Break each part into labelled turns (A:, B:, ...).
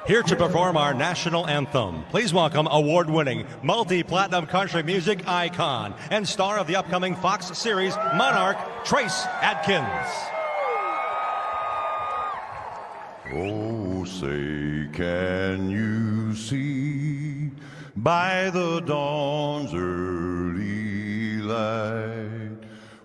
A: Here to perform our national anthem, please welcome award-winning, multi-platinum country music icon and star of the upcoming Fox series Monarch, Trace Adkins.
B: Oh, say, can you see by the dawn's early light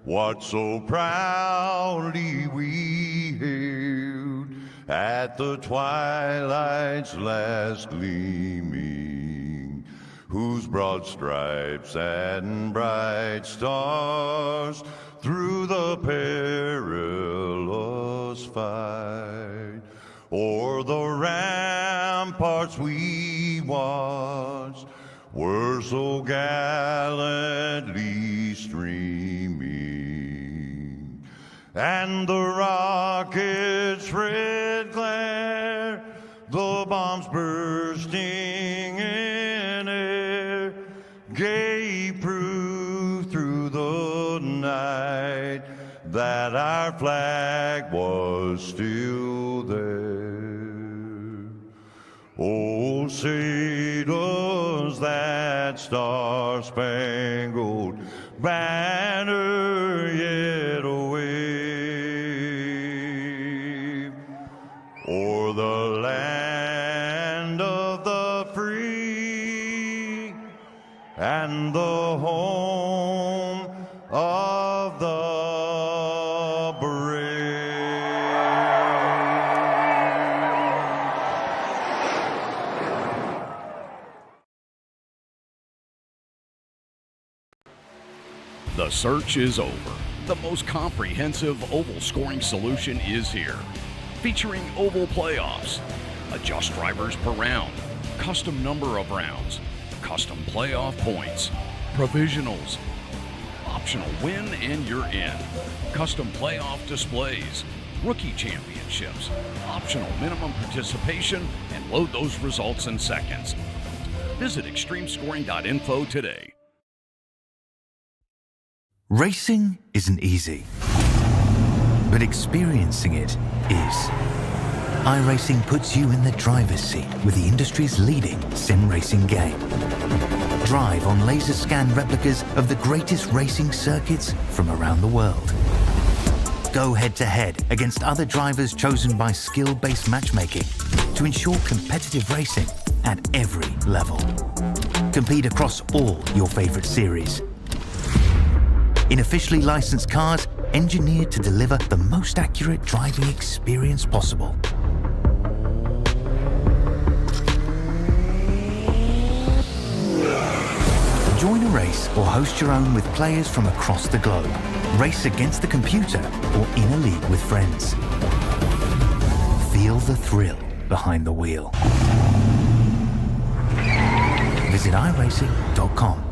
B: what so proudly we hailed at the twilight's last gleaming, whose broad stripes and bright stars through the perilous fight o'er the ramparts we watched were so gallantly streaming, and the rockets' red glare, the bombs bursting in air, gave proof through the night that our flag was still there. Oh, say does that star-spangled banner yet wave o'er the land of the free and the home of the brave.
C: The search is over. The most comprehensive oval scoring solution is here. Featuring oval playoffs, adjust drivers per round, custom number of rounds, custom playoff points, provisionals, optional win and you're in, custom playoff displays, rookie championships, optional minimum participation, and load those results in seconds. Visit extremescoring.info today.
D: Racing isn't easy, but experiencing it is. iRacing puts you in the driver's seat with the industry's leading sim racing game. Drive on laser scan replicas of the greatest racing circuits from around the world. Go head-to-head against other drivers chosen by skill-based matchmaking to ensure competitive racing at every level. Compete across all your favorite series in officially licensed cars engineered to deliver the most accurate driving experience possible. Join a race or host your own with players from across the globe. Race against the computer or in a league with friends. Feel the thrill behind the wheel. Visit iRacing.com.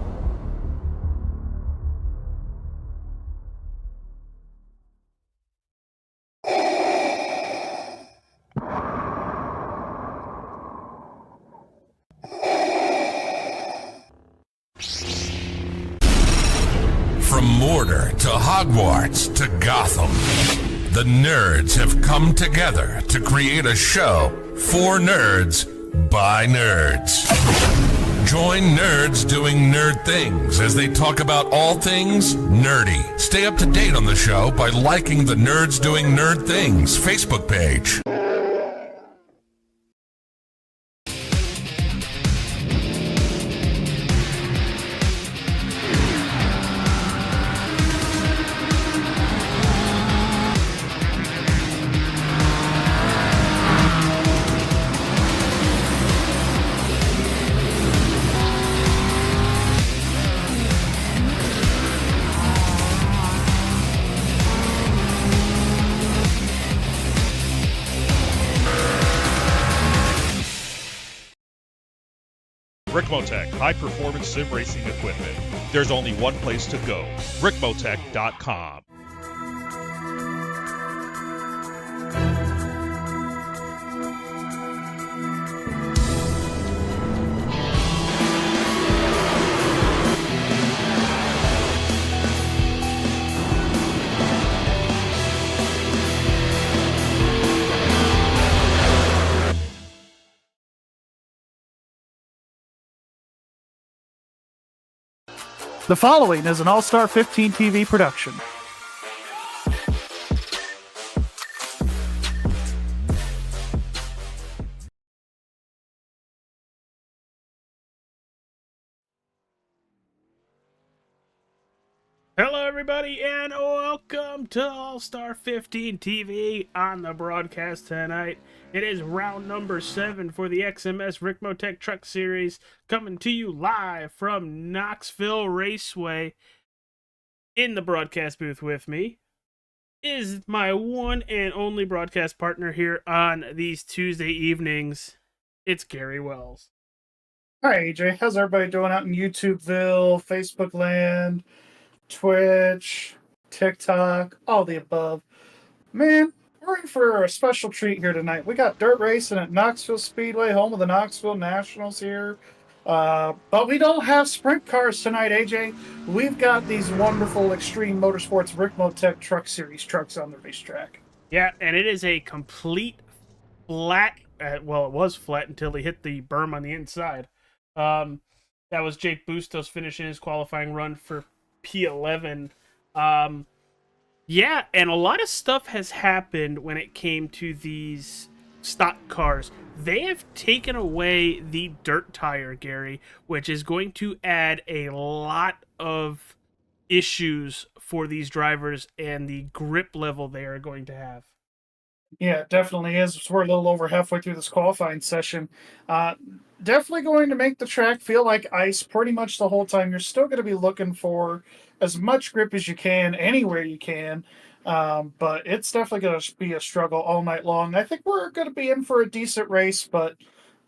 E: From Mordor to Hogwarts to Gotham, the nerds have come together to create a show for nerds by nerds. Join nerds doing nerd things as they talk about all things nerdy. Stay up to date on the show by liking the Nerds Doing Nerd Things Facebook page.
F: RICMOTECH, high-performance sim racing equipment. There's only one place to go, RICMOTECH.com.
G: The following is an All-Star 15 TV production.
H: Hello, everybody, and welcome to All-Star 15 TV. On the broadcast tonight, it is round number 7 for the XMS RICMOTECH Truck Series, coming to you live from Knoxville Raceway. In the broadcast booth with me is my one and only broadcast partner here on these Tuesday evenings. It's Gary Wells.
G: Hi, AJ. How's everybody doing out in YouTubeville, Facebook land, Twitch, TikTok, all the above? Man, we're in for a special treat here tonight. We got dirt racing at Knoxville Speedway, home of the Knoxville Nationals here. But we don't have sprint cars tonight, AJ. We've got these wonderful Extreme Motorsports RICMOTECH Truck Series trucks on the racetrack.
H: Yeah, and it is a complete flat, well, it was flat until he hit the berm on the inside. That was Jake Bustos finishing his qualifying run for P11. Yeah, and a lot of stuff has happened when it came to these stock cars. They have taken away the dirt tire, Gary, which is going to add a lot of issues for these drivers and the grip level they are going to have.
G: Yeah, it definitely is. We're a little over halfway through this qualifying session. Definitely going to make the track feel like ice pretty much the whole time. You're still going to be looking for as much grip as you can, anywhere you can. But it's definitely going to be a struggle all night long. I think we're going to be in for a decent race, but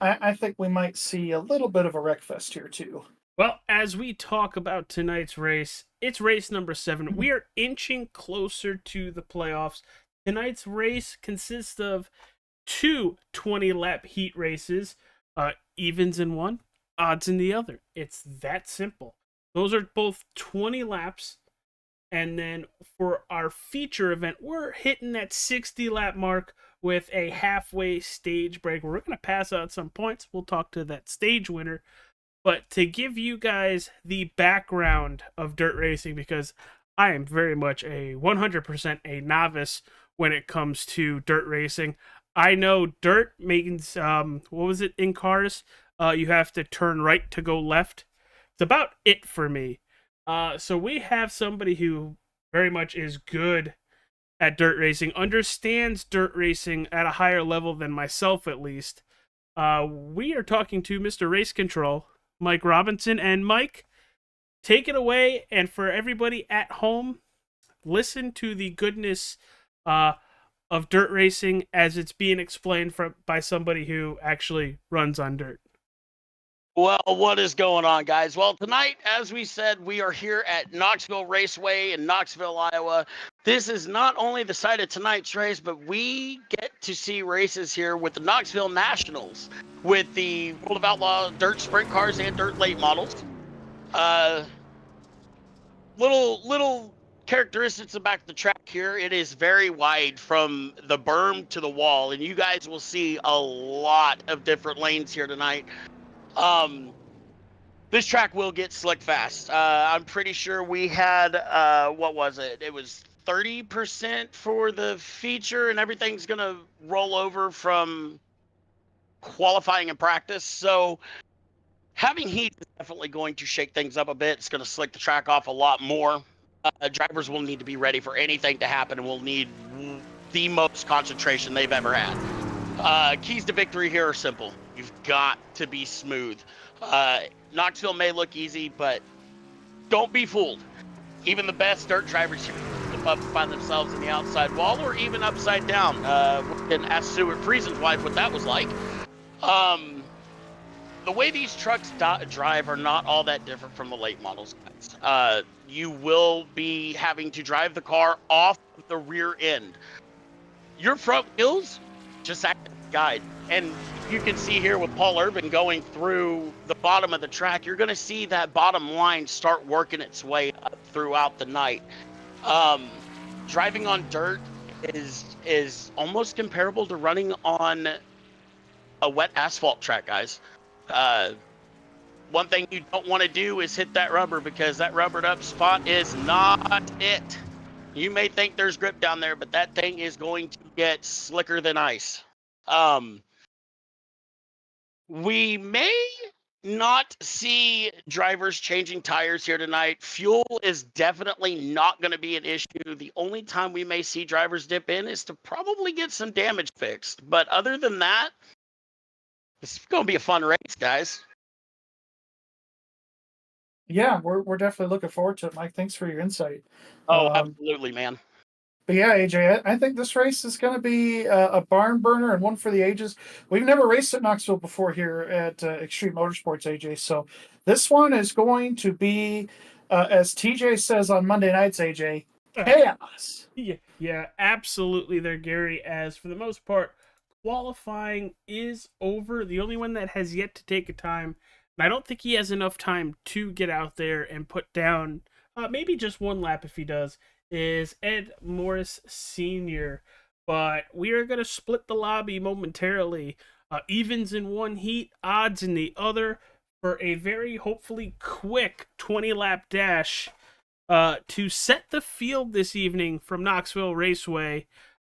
G: I think we might see a little bit of a wreck fest here too.
H: Well, as we talk about tonight's race, it's race number 7. We are inching closer to the playoffs. Tonight's race consists of 2 20-lap heat races, evens in one, odds in the other. It's that simple. Those are both 20 laps. And then for our feature event, we're hitting that 60-lap mark with a halfway stage break. We're going to pass out some points. We'll talk to that stage winner. But to give you guys the background of dirt racing, because I am very much 100% a novice when it comes to dirt racing. I know dirt means, what was it in cars? You have to turn right to go left. It's about it for me. So we have somebody who very much is good at dirt racing, understands dirt racing at a higher level than myself, at least. We are talking to Mr. Race Control, Mike Robinson. And Mike, take it away. And for everybody at home, listen to the goodness of dirt racing as it's being explained by somebody who actually runs on dirt.
I: Well, what is going on, guys? Well, tonight, as we said, we are here at Knoxville Raceway in Knoxville, Iowa. This is not only the site of tonight's race, but we get to see races here with the Knoxville Nationals, with the World of Outlaw dirt sprint cars and dirt late models. Little characteristics about the track here. It is very wide from the berm to the wall, and you guys will see a lot of different lanes here tonight. This track will get slick fast. I'm pretty sure we had, what was it? It was 30% for the feature, and everything's going to roll over from qualifying and practice. So having heat is definitely going to shake things up a bit. It's going to slick the track off a lot more. Drivers will need to be ready for anything to happen, and will need the most concentration they've ever had. Keys to victory here are simple. You've got to be smooth. Knoxville may look easy, but don't be fooled. Even the best dirt drivers here find themselves in the outside wall or even upside down. We can ask Stuart Friesen's wife what that was like. The way these trucks drive are not all that different from the late models, guys. You will be having to drive the car off the rear end. Your front wheels just act as a guide. And you can see here with Paul Urban going through the bottom of the track, you're going to see that bottom line start working its way up throughout the night. Driving on dirt is almost comparable to running on a wet asphalt track, guys. One thing you don't want to do is hit that rubber, because that rubbered up spot is not it. You may think there's grip down there, but that thing is going to get slicker than ice. We may not see drivers changing tires here tonight. Fuel is definitely not going to be an issue. The only time we may see drivers dip in is to probably get some damage fixed. But other than that, it's going to be a fun race, guys.
G: Yeah, we're definitely looking forward to it, Mike. Thanks for your insight.
I: Oh, absolutely, man.
G: But yeah, AJ, I think this race is going to be a barn burner and one for the ages. We've never raced at Knoxville before here at Extreme Motorsports, AJ. So this one is going to be, as TJ says on Monday nights, AJ, chaos.
H: Yeah, absolutely there, Gary, as for the most part, qualifying is over. The only one that has yet to take a time, and I don't think he has enough time to get out there and put down maybe just one lap if he does, is Ed Morris Sr. But we are going to split the lobby momentarily. Evens in one heat, odds in the other, for a very hopefully quick 20-lap dash to set the field this evening from Knoxville Raceway.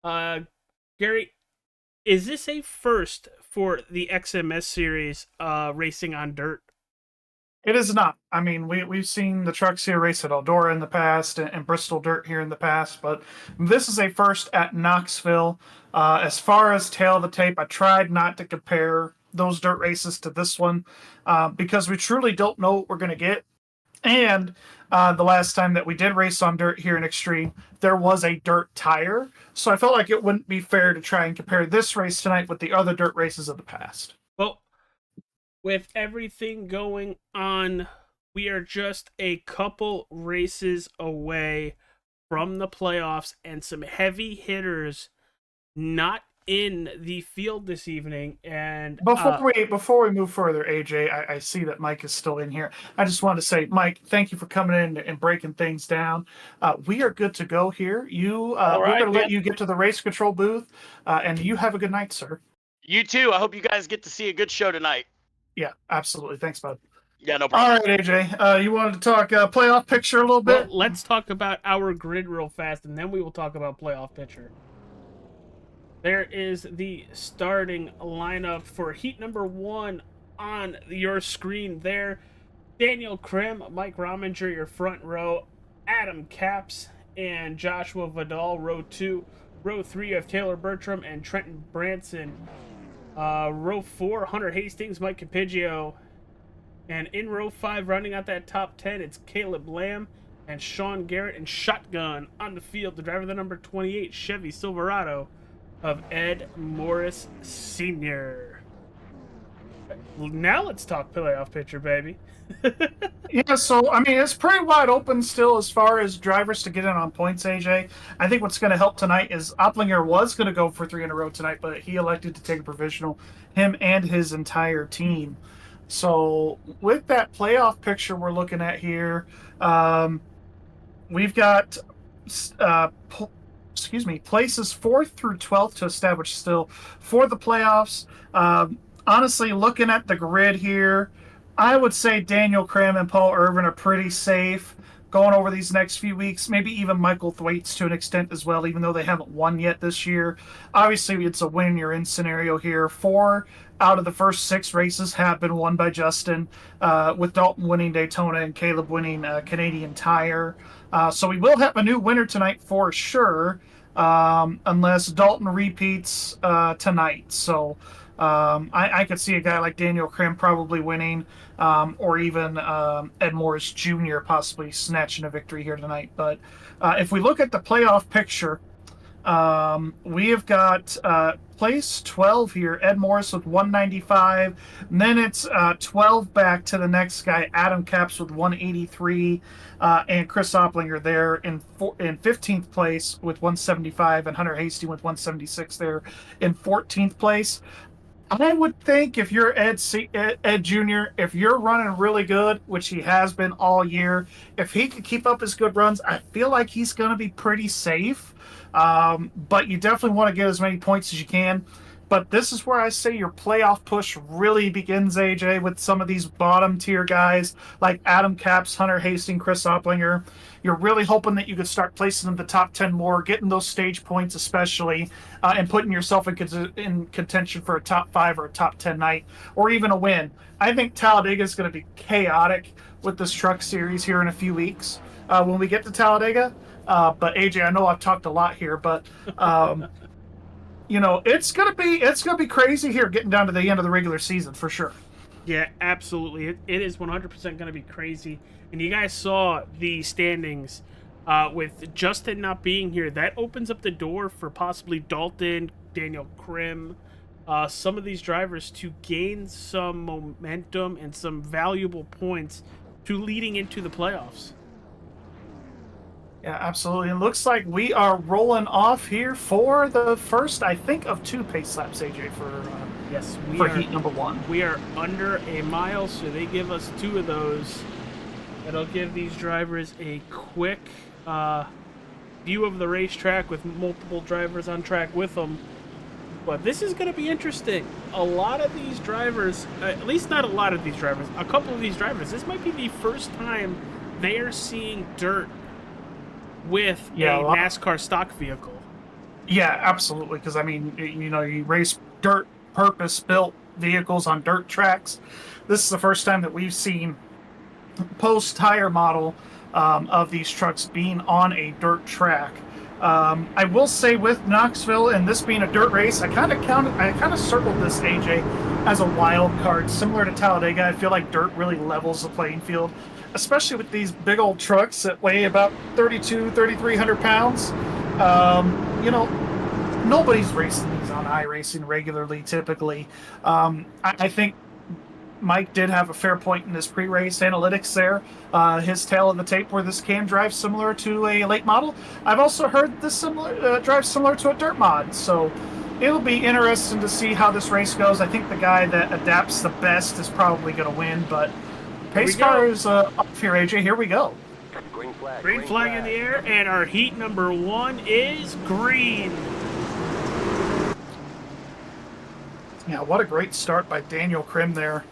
H: Gary, is this a first for the XMS series racing on dirt?
G: It is not. I mean, we've seen the trucks here race at Eldora in the past and Bristol Dirt here in the past, but this is a first at Knoxville. As far as tail of the tape, I tried not to compare those dirt races to this one because we truly don't know what we're going to get. And the last time that we did race on dirt here in Extreme, there was a dirt tire. So I felt like it wouldn't be fair to try and compare this race tonight with the other dirt races of the past.
H: Well, with everything going on, we are just a couple races away from the playoffs and some heavy hitters not in the field this evening. And
G: before we move further, AJ, I see that Mike is still in here. I just want to say, Mike, thank you for coming in and breaking things down. We are good to go here. We're going to let you get to the race control booth, and you have a good night, sir.
I: You too. I hope you guys get to see a good show tonight.
G: Yeah, absolutely. Thanks, bud.
I: Yeah, no problem.
G: All right, AJ, you wanted to talk playoff picture a little bit?
H: Well, let's talk about our grid real fast, and then we will talk about playoff picture. There is the starting lineup for heat number 1 on your screen there. Daniel Krim, Mike Rominger, your front row. Adam Capps and Joshua Vidal, row 2. Row 3, you have Taylor Bertram and Trenton Branson. Row 4, Hunter Hastings, Mike Capigio. And in row 5, rounding out that top 10, it's Caleb Lamb and Sean Garrett. And shotgun on the field, the driver of the number 28 Chevy Silverado of Ed Morris Sr. Now let's talk playoff picture, baby.
G: Yeah, so, I mean, it's pretty wide open still as far as drivers to get in on points, AJ. I think what's going to help tonight is Opplinger was going to go for 3 in a row tonight, but he elected to take a provisional, him and his entire team. So, with that playoff picture we're looking at here, we've got places 4th through 12th to establish still for the playoffs. Honestly, looking at the grid here, I would say Daniel Krim and Paul Irvin are pretty safe going over these next few weeks. Maybe even Michael Thwaites to an extent as well, even though they haven't won yet this year. Obviously, it's a win-you're-in scenario here. 4 out of the first 6 races have been won by Justin, with Dalton winning Daytona and Caleb winning Canadian Tire. So we will have a new winner tonight for sure, unless Dalton repeats tonight. So I could see a guy like Daniel Krim probably winning, or even Ed Morris Jr. possibly snatching a victory here tonight. But if we look at the playoff picture, we have got place 12 here, Ed Morris with 195. And then it's 12 back to the next guy, Adam Capps with 183, and Chris Opplinger there in 15th place with 175, and Hunter Hastings with 176 there in 14th place. I would think if you're Ed Jr., if you're running really good, which he has been all year, if he could keep up his good runs, I feel like he's going to be pretty safe. But you definitely want to get as many points as you can. But this is where I say your playoff push really begins, AJ, with some of these bottom tier guys like Adam Capps, Hunter Hastings, Chris Opplinger. You're really hoping that you could start placing in the top 10 more, getting those stage points especially, and putting yourself in contention for a top 5 or a top 10 night, or even a win. I think Talladega is going to be chaotic with this truck series here in a few weeks when we get to Talladega. But AJ, I know I've talked a lot here, but you know, it's gonna be crazy here getting down to the end of the regular season for sure.
H: Yeah, absolutely. It is 100% going to be crazy. And you guys saw the standings with Justin not being here. That opens up the door for possibly Dalton, Daniel Krim, some of these drivers to gain some momentum and some valuable points to leading into the playoffs.
G: Yeah, absolutely. It looks like we are rolling off here for the first, I think, of 2 pace laps, AJ,
H: yes,
G: for heat number 1.
H: We are under a mile, so they give us 2 of those. It'll give these drivers a quick view of the racetrack with multiple drivers on track with them. But this is going to be interesting. A lot of these drivers, at least not a lot of these drivers, a couple of these drivers, this might be the first time they are seeing dirt with a NASCAR stock vehicle.
G: Yeah, absolutely. Because, I mean, you know, you race dirt, purpose-built vehicles on dirt tracks. This is the first time that we've seen post-tire model of these trucks being on a dirt track. I will say with Knoxville and this being a dirt race, I kind of circled this, AJ, as a wild card. Similar to Talladega, I feel like dirt really levels the playing field, especially with these big old trucks that weigh about 3,300 pounds. You know, nobody's racing these on iRacing regularly, typically. I think Mike did have a fair point in his pre-race analytics there. His tail of the tape where this can drive similar to a late model. I've also heard this drive similar to a dirt mod, so it'll be interesting to see how this race goes. I think the guy that adapts the best is probably going to win, but pace car is up here, AJ. Here we go.
H: Green flag in the air, and our heat number 1 is green.
G: Yeah, what a great start by Daniel Krim there.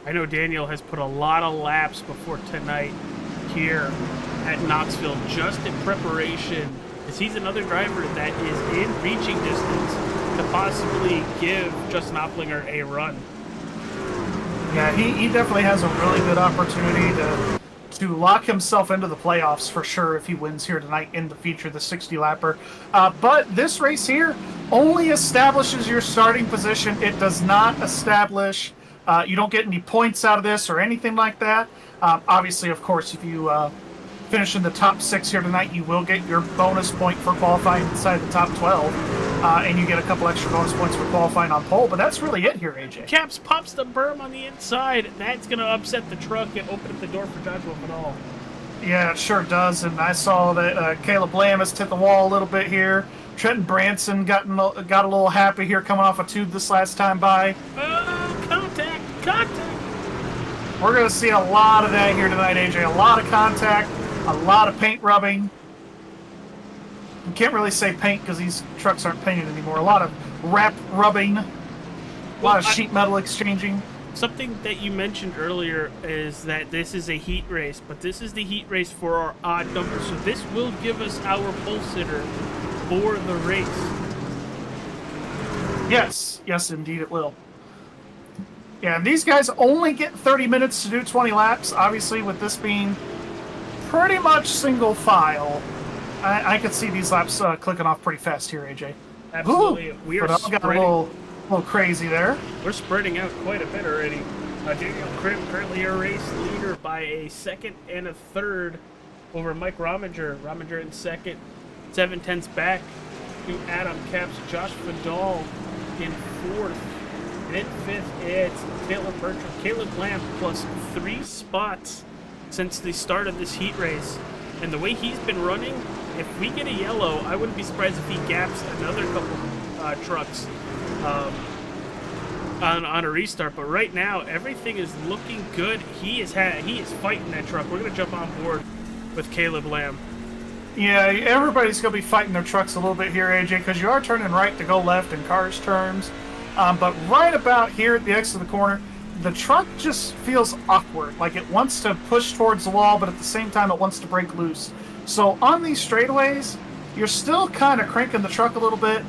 H: I know Daniel has put a lot of laps before tonight here at Knoxville just in preparation, as he's another driver that is in reaching distance to possibly give Justin Opplinger a run.
G: Yeah, he definitely has a really good opportunity to lock himself into the playoffs for sure if he wins here tonight in the feature, the 60-lapper. But this race here only establishes your starting position. It does not establish, you don't get any points out of this or anything like that. Obviously, of course, if you finish in the top 6 here tonight, you will get your bonus point for qualifying inside the top 12. And you get a couple extra bonus points for qualifying on pole, but that's really it here, AJ.
H: Caps pops the berm on the inside. That's going to upset the truck and open up the door for Joshua Vidal.
G: Yeah, it sure does. And I saw that Caleb Lamb has hit the wall a little bit here. Trenton Branson got a little happy here coming off a tube this last time by.
H: Contact!
G: We're going to see a lot of that here tonight, AJ. A lot of contact, a lot of paint rubbing. You can't really say paint because these trucks aren't painted anymore. A lot of wrap rubbing, a lot of sheet metal exchanging.
H: Something that you mentioned earlier is that this is a heat race, but this is the heat race for our odd number. So this will give us our pole sitter for the race.
G: Yes, indeed it will. Yeah, and these guys only get 30 minutes to do 20 laps. Obviously, with this being pretty much single file, I could see these laps clicking off pretty fast here, AJ.
H: Absolutely.
G: We are got a little crazy there.
H: We're spreading out quite a bit already. Daniel Krim currently a race leader by a second and a third over Mike Rominger. Rominger in second. 7/10ths back to Adam Capps. Josh Vidal in fourth. And in fifth, it's Taylor Bertram. Caleb Lamb plus 3 spots since the start of this heat race. And the way he's been running, if we get a yellow, I wouldn't be surprised if he gaps another couple trucks on a restart. But right now, everything is looking good. He is fighting that truck. We're going to jump on board with Caleb Lamb.
G: Yeah, everybody's going to be fighting their trucks a little bit here, AJ, because you are turning right to go left in cars' terms. But right about here at the exit of the corner, the truck just feels awkward. Like it wants to push towards the wall, but at the same time it wants to break loose. So on these straightaways, you're still kind of cranking the truck a little bit.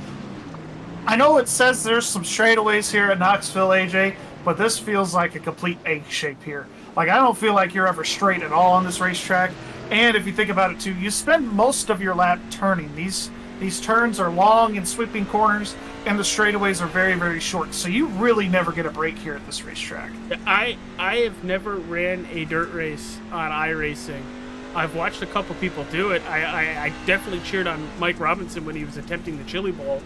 G: I know it says there's some straightaways here at Knoxville, AJ, but this feels like a complete egg shape here. Like, I don't feel like you're ever straight at all on this racetrack. And if you think about it too, you spend most of your lap turning. These turns are long and sweeping corners, and the straightaways are very, very short. So you really never get a break here at this racetrack.
H: I have never ran a dirt race on iRacing. I've watched a couple people do it. I definitely cheered on Mike Robinson when he was attempting the Chili Bowl.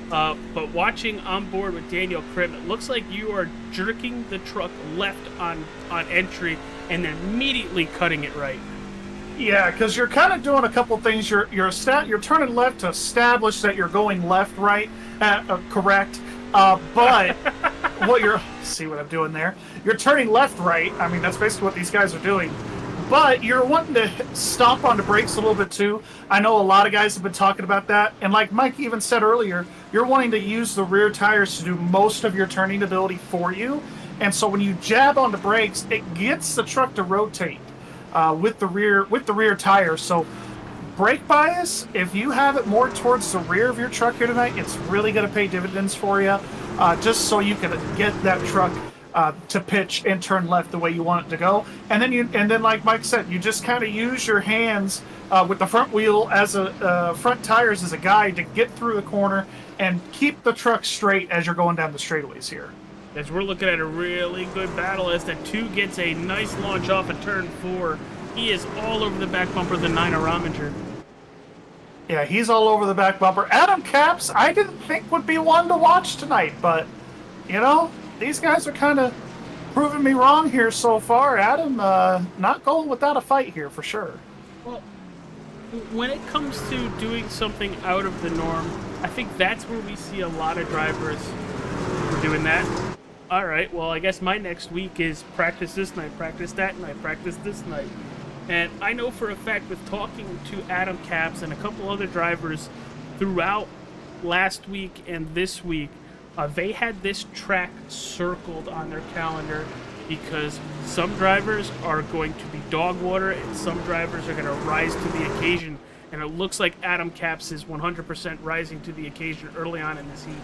H: But watching on board with Daniel Krim, it looks like you are jerking the truck left on entry and then immediately cutting it right.
G: Yeah, because you're kind of doing a couple things. You're turning left to establish that you're going left, right, correct. But what you're see what I'm doing there? You're turning left, right. I mean, that's basically what these guys are doing. But you're wanting to stomp on the brakes a little bit too. I know a lot of guys have been talking about that. And like Mike even said earlier, you're wanting to use the rear tires to do most of your turning ability for you. And so when you jab on the brakes, it gets the truck to rotate with the rear tire. So brake bias, if you have it more towards the rear of your truck here tonight, it's really going to pay dividends for you, just so you can get that truck to pitch and turn left the way you want it to go. And then like Mike said, you just kind of use your hands with the front wheel as front tires as a guide to get through the corner and keep the truck straight as you're going down the straightaways here.
H: As we're looking at a really good battle as the 2 gets a nice launch off at turn 4. He is all over the back bumper of the 9 of Rominger.
G: Yeah, he's all over the back bumper. Adam Capps, I didn't think would be one to watch tonight, but, you know, these guys are kind of proving me wrong here so far. Adam, not going without a fight here for sure.
H: Well, when it comes to doing something out of the norm, I think that's where we see a lot of drivers doing that. All right, well, I guess my next week is practice this night, practice that night, practice this night. And I know for a fact with talking to Adam Capps and a couple other drivers throughout last week and this week, they had this track circled on their calendar because some drivers are going to be dog water and some drivers are going to rise to the occasion. And it looks like Adam Capps is 100% rising to the occasion early on in this heat.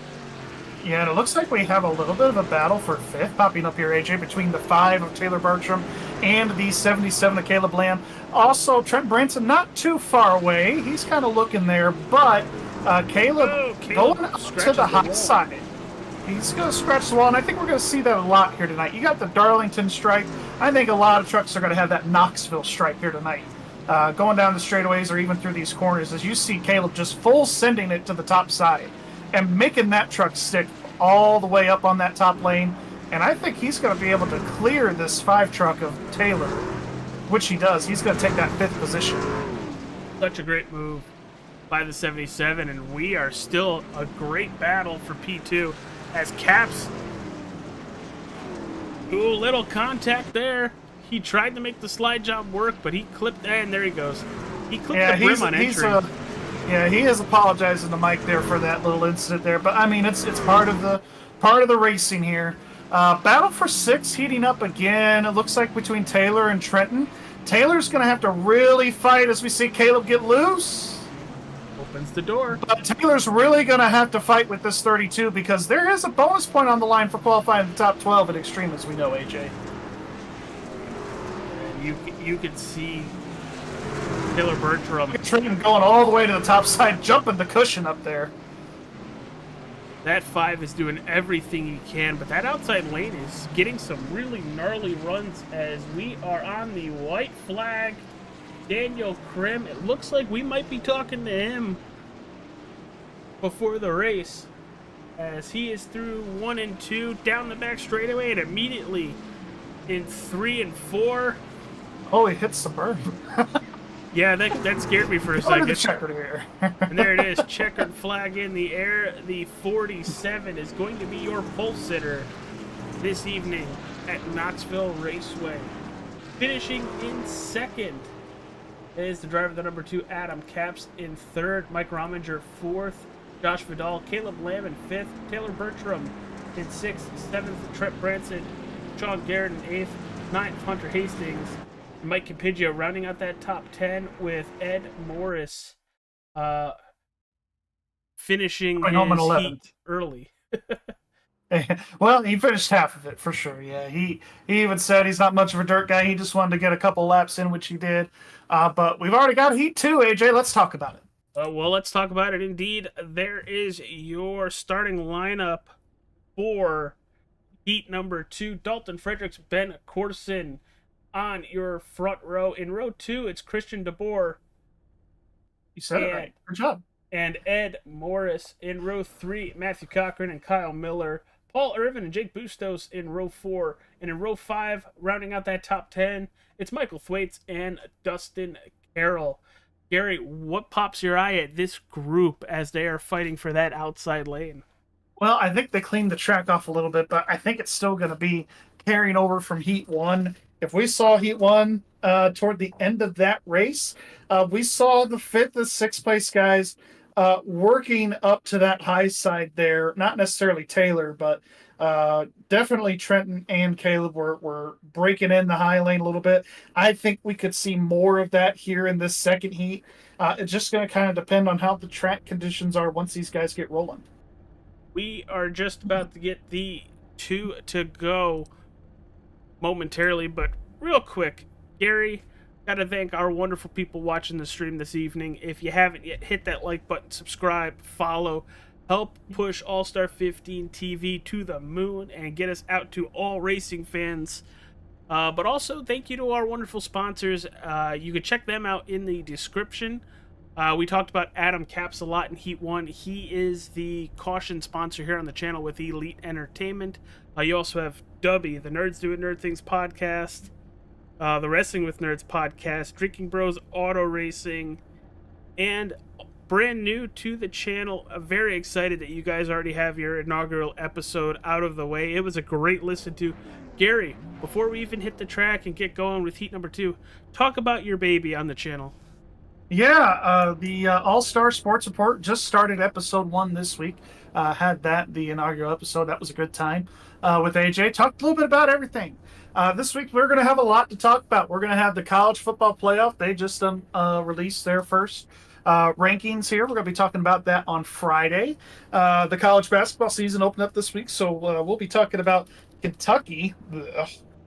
G: Yeah, and it looks like we have a little bit of a battle for 5th popping up here, AJ, between the 5 of Taylor Bertram and the 77 of Caleb Lamb. Also, Trent Branson not too far away. He's kind of looking there, but Caleb going up to the hot side. He's going to scratch the wall, and I think we're going to see that a lot here tonight. You got the Darlington stripe. I think a lot of trucks are going to have that Knoxville stripe here tonight. Going down the straightaways or even through these corners, as you see Caleb just full sending it to the top side and making that truck stick all the way up on that top lane. And I think he's going to be able to clear this 5 truck of Taylor, which he does. He's going to take that 5th position.
H: Such a great move by the 77, and we are still a great battle for P2 as Capps. Ooh, little contact there. He tried to make the slide job work, but he clipped, and there he goes. He clipped the brim on entry.
G: Yeah, he is apologizing to Mike there for that little incident there, but I mean it's part of the racing here. Battle for 6 heating up again. It looks like between Taylor and Trenton. Taylor's going to have to really fight as we see Caleb get loose.
H: Opens the door.
G: But Taylor's really going to have to fight with this 32 because there is a bonus point on the line for qualifying the top 12 at Extreme, as we know, AJ.
H: And you can see Taylor Bertram
G: going all the way to the top side, jumping the cushion up there.
H: That 5 is doing everything he can, but that outside lane is getting some really gnarly runs as we are on the white flag. Daniel Krim, it looks like we might be talking to him before the race as he is through 1 and 2 down the back straightaway and immediately in 3 and 4.
G: Oh, he hits the berm.
H: Yeah, that scared me for a second.
G: The checkered here.
H: And there it is, checkered flag in the air. The 47 is going to be your pole sitter this evening at Knoxville Raceway. Finishing in 2nd is the driver, the number 2, Adam Capps in 3rd, Mike Rominger 4th, Josh Vidal, Caleb Lamb in 5th, Taylor Bertram in 6th, 7th, Trent Branson, Sean Garrett in 8th, 9th, Hunter Hastings, Mike Capigio rounding out that top 10 with Ed Morris finishing
G: Going home in
H: his
G: 11th.
H: heat early.
G: Well, he finished half of it for sure. Yeah, he even said he's not much of a dirt guy. He just wanted to get a couple laps in, which he did. But we've already got Heat 2, AJ. Let's talk about it.
H: Well, let's talk about it. Indeed, there is your starting lineup for Heat number 2. Dalton Fredericks, Ben Corson on your front row. In row 2, it's Christian DeBoer.
G: You said it right. Good job.
H: And Ed Morris. In row 3, Matthew Cochran and Kyle Miller. Paul Irvin and Jake Bustos in row 4. And in row 5, rounding out that top 10, it's Michael Thwaites and Dustin Carroll. Gary, what pops your eye at this group as they are fighting for that outside lane?
G: Well, I think they cleaned the track off a little bit, but I think it's still going to be carrying over from Heat 1. If we saw Heat 1 toward the end of that race, we saw the 5th and 6th place guys working up to that high side there. Not necessarily Taylor, but definitely Trenton and Caleb were breaking in the high lane a little bit. I think we could see more of that here in this second heat. It's just going to kind of depend on how the track conditions are once these guys get rolling.
H: We are just about to get the 2 to go momentarily, but real quick, Gary, got to thank our wonderful people watching the stream this evening. If you haven't yet, hit that like button, subscribe, follow, help push All-Star 15 TV to the moon and get us out to all racing fans. But also, thank you to our wonderful sponsors. You can check them out in the description. We talked about Adam Capps a lot in Heat 1. He is the caution sponsor here on the channel with Elite Entertainment. You also have Dubby, the Nerds Doing Nerd Things podcast, the Wrestling with Nerds podcast, Drinking Bros Auto Racing, and brand new to the channel. I'm very excited that you guys already have your inaugural episode out of the way. It was a great listen to. Gary, before we even hit the track and get going with Heat number 2, talk about your baby on the channel.
G: Yeah, the All-Star Sports Report just started episode 1 this week. Had the inaugural episode. That was a good time with AJ. Talked a little bit about everything. This week we're going to have a lot to talk about. We're going to have the college football playoff. They just released their first rankings here. We're going to be talking about that on Friday. The college basketball season opened up this week, so we'll be talking about Kentucky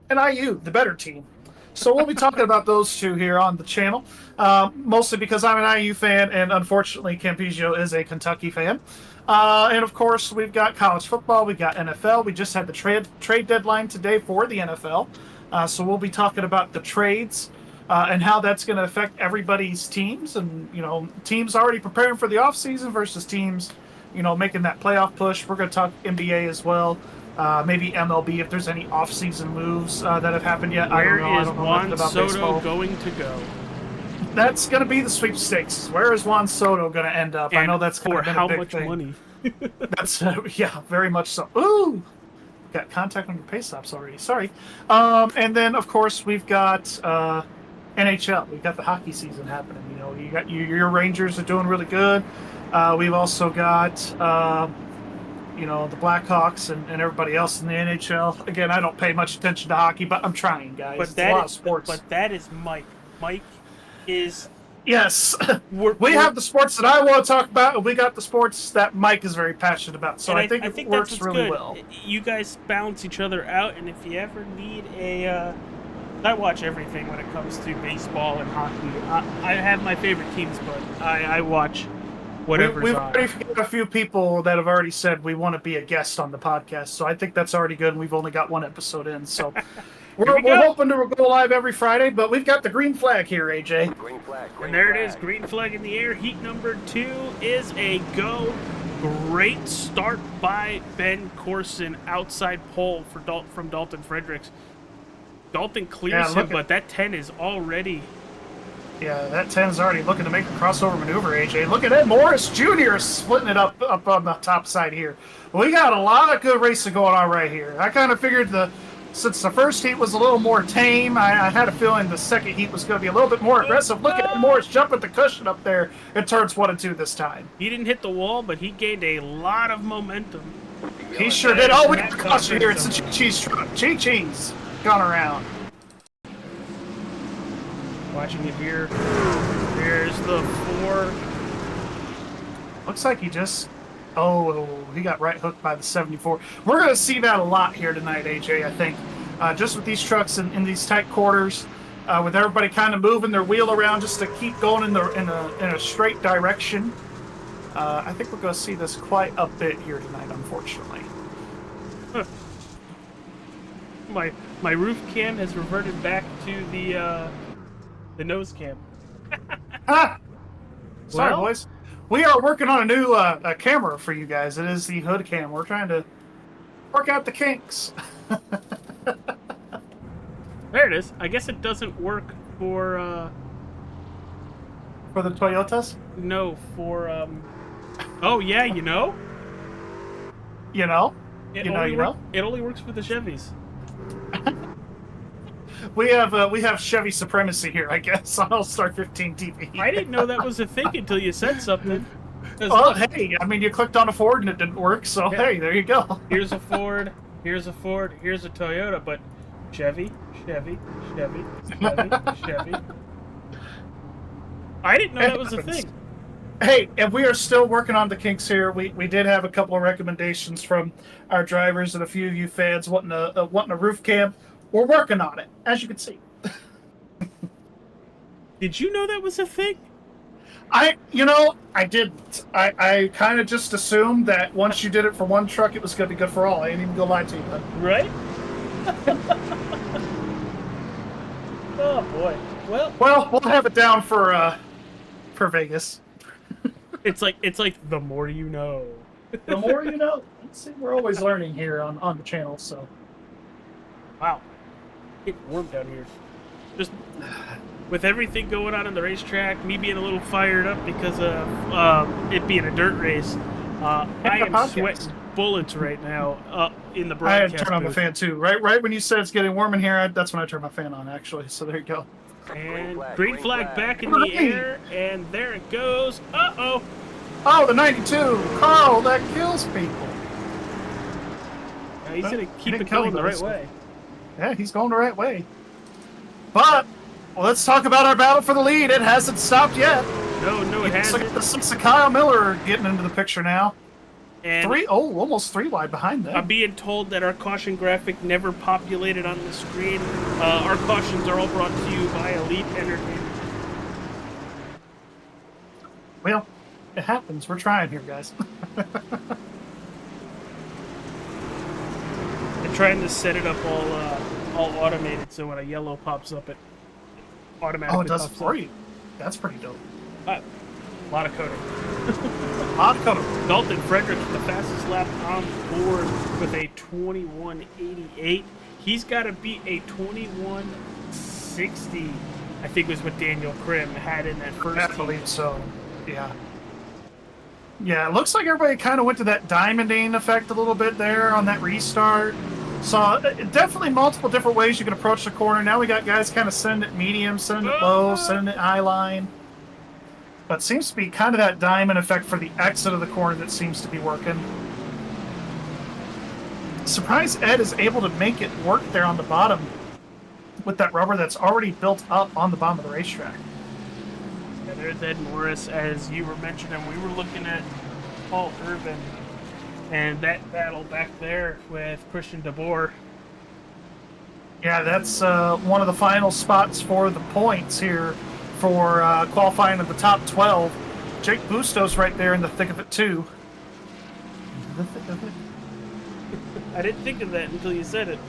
G: and IU, the better team. So we'll be talking about those two here on the channel, mostly because I'm an IU fan, and unfortunately Campigio is a Kentucky fan. And of course, we've got college football, we've got NFL. We just had the trade deadline today for the NFL. So we'll be talking about the trades and how that's going to affect everybody's teams. And, teams already preparing for the offseason versus teams, making that playoff push. We're going to talk NBA as well. Maybe MLB if there's any off-season moves that have happened yet.
H: Where
G: I
H: is
G: don't know
H: Juan
G: about
H: Soto
G: baseball.
H: going to go?
G: That's going to be the sweepstakes. Where is Juan Soto going to end up?
H: And
G: I know that's kind
H: for
G: of been
H: how
G: a big
H: much
G: thing.
H: money?
G: That's yeah, very much so. Ooh, got contact on your pay stops already. Sorry. And then of course we've got NHL. We've got the hockey season happening. You got your Rangers are doing really good. We've also got the Blackhawks and everybody else in the NHL. Again, I don't pay much attention to hockey, but I'm trying, guys.
H: But
G: it's a lot of sports.
H: But that is Mike. Mike is.
G: Yes, we have the sports that I want to talk about, and we got the sports that Mike is very passionate about. So I think it works
H: that's
G: really
H: good.
G: well.
H: You guys balance each other out, and if you ever need I watch everything when it comes to baseball and hockey. I have my favorite teams, but I watch whatever's
G: We've
H: on.
G: already got a few people that have already said we want to be a guest on the podcast, so I think that's already good, and we've only got one episode in, so... We're hoping to go live every Friday, but we've got the green flag here, AJ.
J: Green flag.
H: And there it is, green flag in the air. Heat number 2 is a go. Great start by Ben Corson. Outside pole from Dalton Fredericks. Dalton clears him, but that 10 is already...
G: Yeah, that 10 is already looking to make a crossover maneuver, AJ. Look at Ed Morris Jr. splitting it up on the top side here. We got a lot of good racing going on right here. I kind of figured the since the first heat was a little more tame, I had a feeling the second heat was going to be a little bit more aggressive. Look at Morris jumping the cushion up there in turns 1 and 2 this time.
H: He didn't hit the wall, but he gained a lot of momentum.
G: He sure did. Oh, we got the caution here. It's the Cheese truck. Cheese gone around.
H: Watching it here. There's the 4.
G: Looks like he just... Oh, he got right hooked by the 74. We're going to see that a lot here tonight, AJ, I think. Just with these trucks in these tight quarters, with everybody kind of moving their wheel around just to keep going in a straight direction. I think we're going to see this quite a bit here tonight, unfortunately.
H: Huh. My roof cam has reverted back to the nose cam.
G: Sorry, boys. We are working on a new camera for you guys. It is the hood cam. We're trying to work out the kinks.
H: There it is. I guess it doesn't work for
G: the Toyotas?
H: No, for oh yeah, you know?
G: You know?
H: It only works for the Chevys.
G: We have Chevy supremacy here, I guess, on All-Star 15 TV.
H: I didn't know that was a thing until you said something.
G: Oh, hey, I mean, you clicked on a Ford and it didn't work, so
H: yeah.
G: Hey, there you go.
H: Here's a Ford, here's a Toyota, but Chevy. I didn't know that was a thing.
G: Hey, and we are still working on the kinks here. We did have a couple of recommendations from our drivers and a few of you fans wanting a roof cam. We're working on it, as you can see.
H: Did you know that was a thing?
G: I didn't. I kind of just assumed that once you did it for one truck, it was going to be good for all. I ain't even going to lie to you.
H: Right? Oh, boy. Well,
G: we'll have it down for Vegas.
H: It's like the more you know.
G: The more you know. Let's see, we're always learning here on the channel, so.
H: Wow. It's warm down here. Just with everything going on the racetrack, me being a little fired up because of it being a dirt race, I am sweating bullets right now in the broadcast
G: I had to turn on the fan too. Right when you said it's getting warm in here, that's when I turned my fan on, actually. So there you go.
H: And green flag back in the air, and there it goes. Uh-oh.
G: Oh, the 92. Carl, that kills people.
H: Yeah, he's going to keep it going the right way.
G: Yeah, he's going the right way. But, let's talk about our battle for the lead. It hasn't stopped yet.
H: No, it hasn't.
G: Looks like Kyle Miller getting into the picture now.
H: And
G: almost 3 wide behind them.
H: I'm being told that our caution graphic never populated on the screen. Our cautions are all brought to you by Elite Entertainment.
G: Well, it happens. We're trying here, guys.
H: I'm trying to set it up all automated, so when a yellow pops up, it automatically
G: it does
H: pops
G: it for
H: up.
G: you. That's pretty dope.
H: A lot of coding.
G: A lot of coding.
H: Dalton Frederick, the fastest lap on board with a 21.88. He's got to beat a 21.60. I think was what Daniel Krim had in that first
G: I believe so. Yeah. Yeah, it looks like everybody kind of went to that diamonding effect a little bit there on that restart. So definitely multiple different ways you can approach the corner. Now we got guys kind of sending it medium, sending it low, sending it high line. But it seems to be kind of that diamond effect for the exit of the corner that seems to be working. Surprised Ed is able to make it work there on the bottom with that rubber that's already built up on the bottom of the racetrack.
H: Yeah, there's Ed Morris, as you were mentioning. We were looking at Paul Urban and that battle back there with Christian DeBoer.
G: Yeah, that's one of the final spots for the points here for qualifying of the top 12. Jake Bustos right there in the thick of it, too.
H: I didn't think of that until you said it.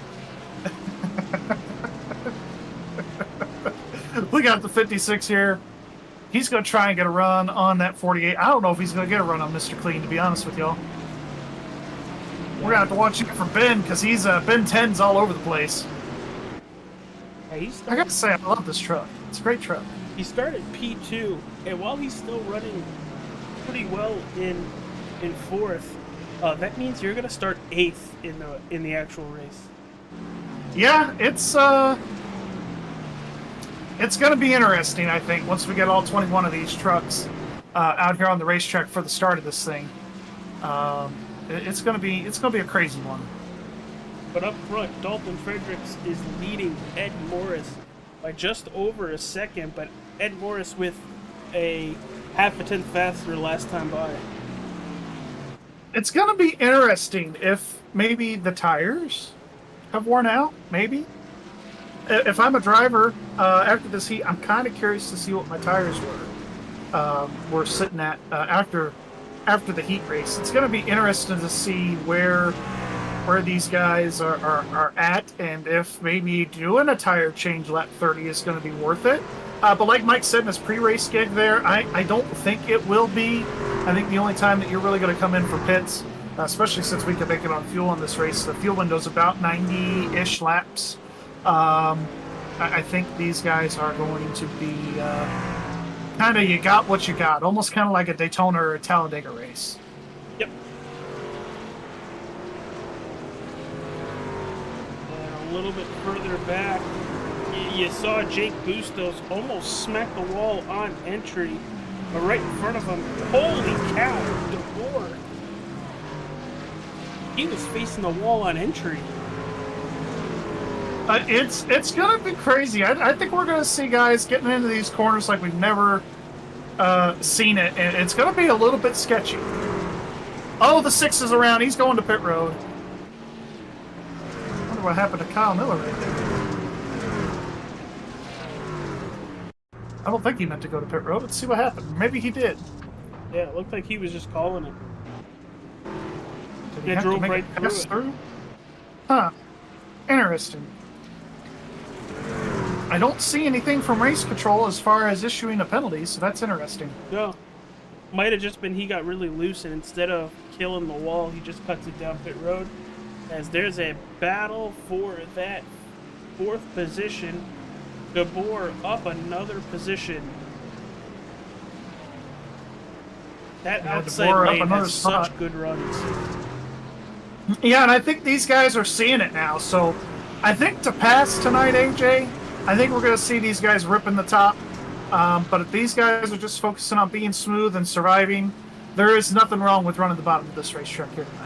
G: We got the 56 here. He's going to try and get a run on that 48. I don't know if he's going to get a run on Mr. Clean, to be honest with y'all. We're going to have to watch it for Ben, because he's Ben 10's all over the place.
H: Yeah,
G: I got to say, I love this truck. It's a great truck.
H: He started P2, and while he's still running pretty well in fourth, that means you're going to start 8th in the actual race.
G: Yeah, it's going to be interesting, I think, once we get all 21 of these trucks out here on the racetrack for the start of this thing. It's going to be a crazy one.
H: But up front, Dalton Fredericks is leading Ed Morris by just over a second, but Ed Morris with a half a tenth faster last time by.
G: It's going to be interesting if maybe the tires have worn out, maybe. If I'm a driver after this heat, I'm kind of curious to see what my tires were sitting at after the heat race. It's going to be interesting to see where these guys are at, and if maybe doing a tire change lap 30 is going to be worth it. But like Mike said in his pre-race gig there, I don't think it will be. I think the only time that you're really going to come in for pits, especially since we can make it on fuel in this race, the fuel window's about 90-ish laps. I think these guys are going to be kind of you got what you got, almost kind of like a Daytona or a Talladega race.
H: Yep. And a little bit further back, you saw Jake Bustos almost smack the wall on entry, but right in front of him, holy cow, DeBoer. He was facing the wall on entry.
G: It's going to be crazy. I think we're going to see guys getting into these corners like we've never seen it, and it's going to be a little bit sketchy. Oh, the 6 is around. He's going to pit road. I wonder what happened to Kyle Miller right there. I don't think he meant to go to pit road. Let's see what happened. Maybe he did.
H: Yeah, it looked like he was just calling it.
G: Did he have
H: drove
G: to make
H: right
G: it pass through? Huh. Interesting. I don't see anything from race control as far as issuing a penalty, so that's interesting.
H: No. Might have just been he got really loose, and instead of killing the wall, he just cuts it down pit road. As there's a battle for that 4th position. DeBoer up another position. That outside lane has such good runs.
G: Yeah, and I think these guys are seeing it now. So I think to pass tonight, AJ, I think we're going to see these guys ripping the top. But if these guys are just focusing on being smooth and surviving, there is nothing wrong with running the bottom of this racetrack here tonight.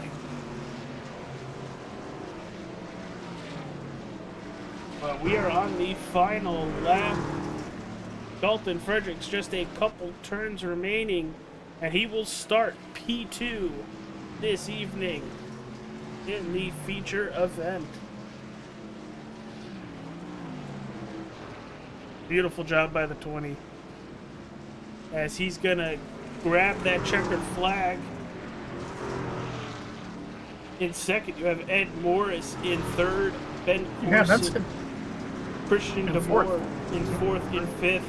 H: We are on the final lap. Dalton Fredericks just a couple turns remaining, and he will start P2 this evening in the feature event. Beautiful job by the 20. As he's gonna grab that checkered flag. In second, you have Ed Morris. In third, Ben Corson.
G: Yeah, that's good.
H: Christian DeBoer in 4th. In 5th,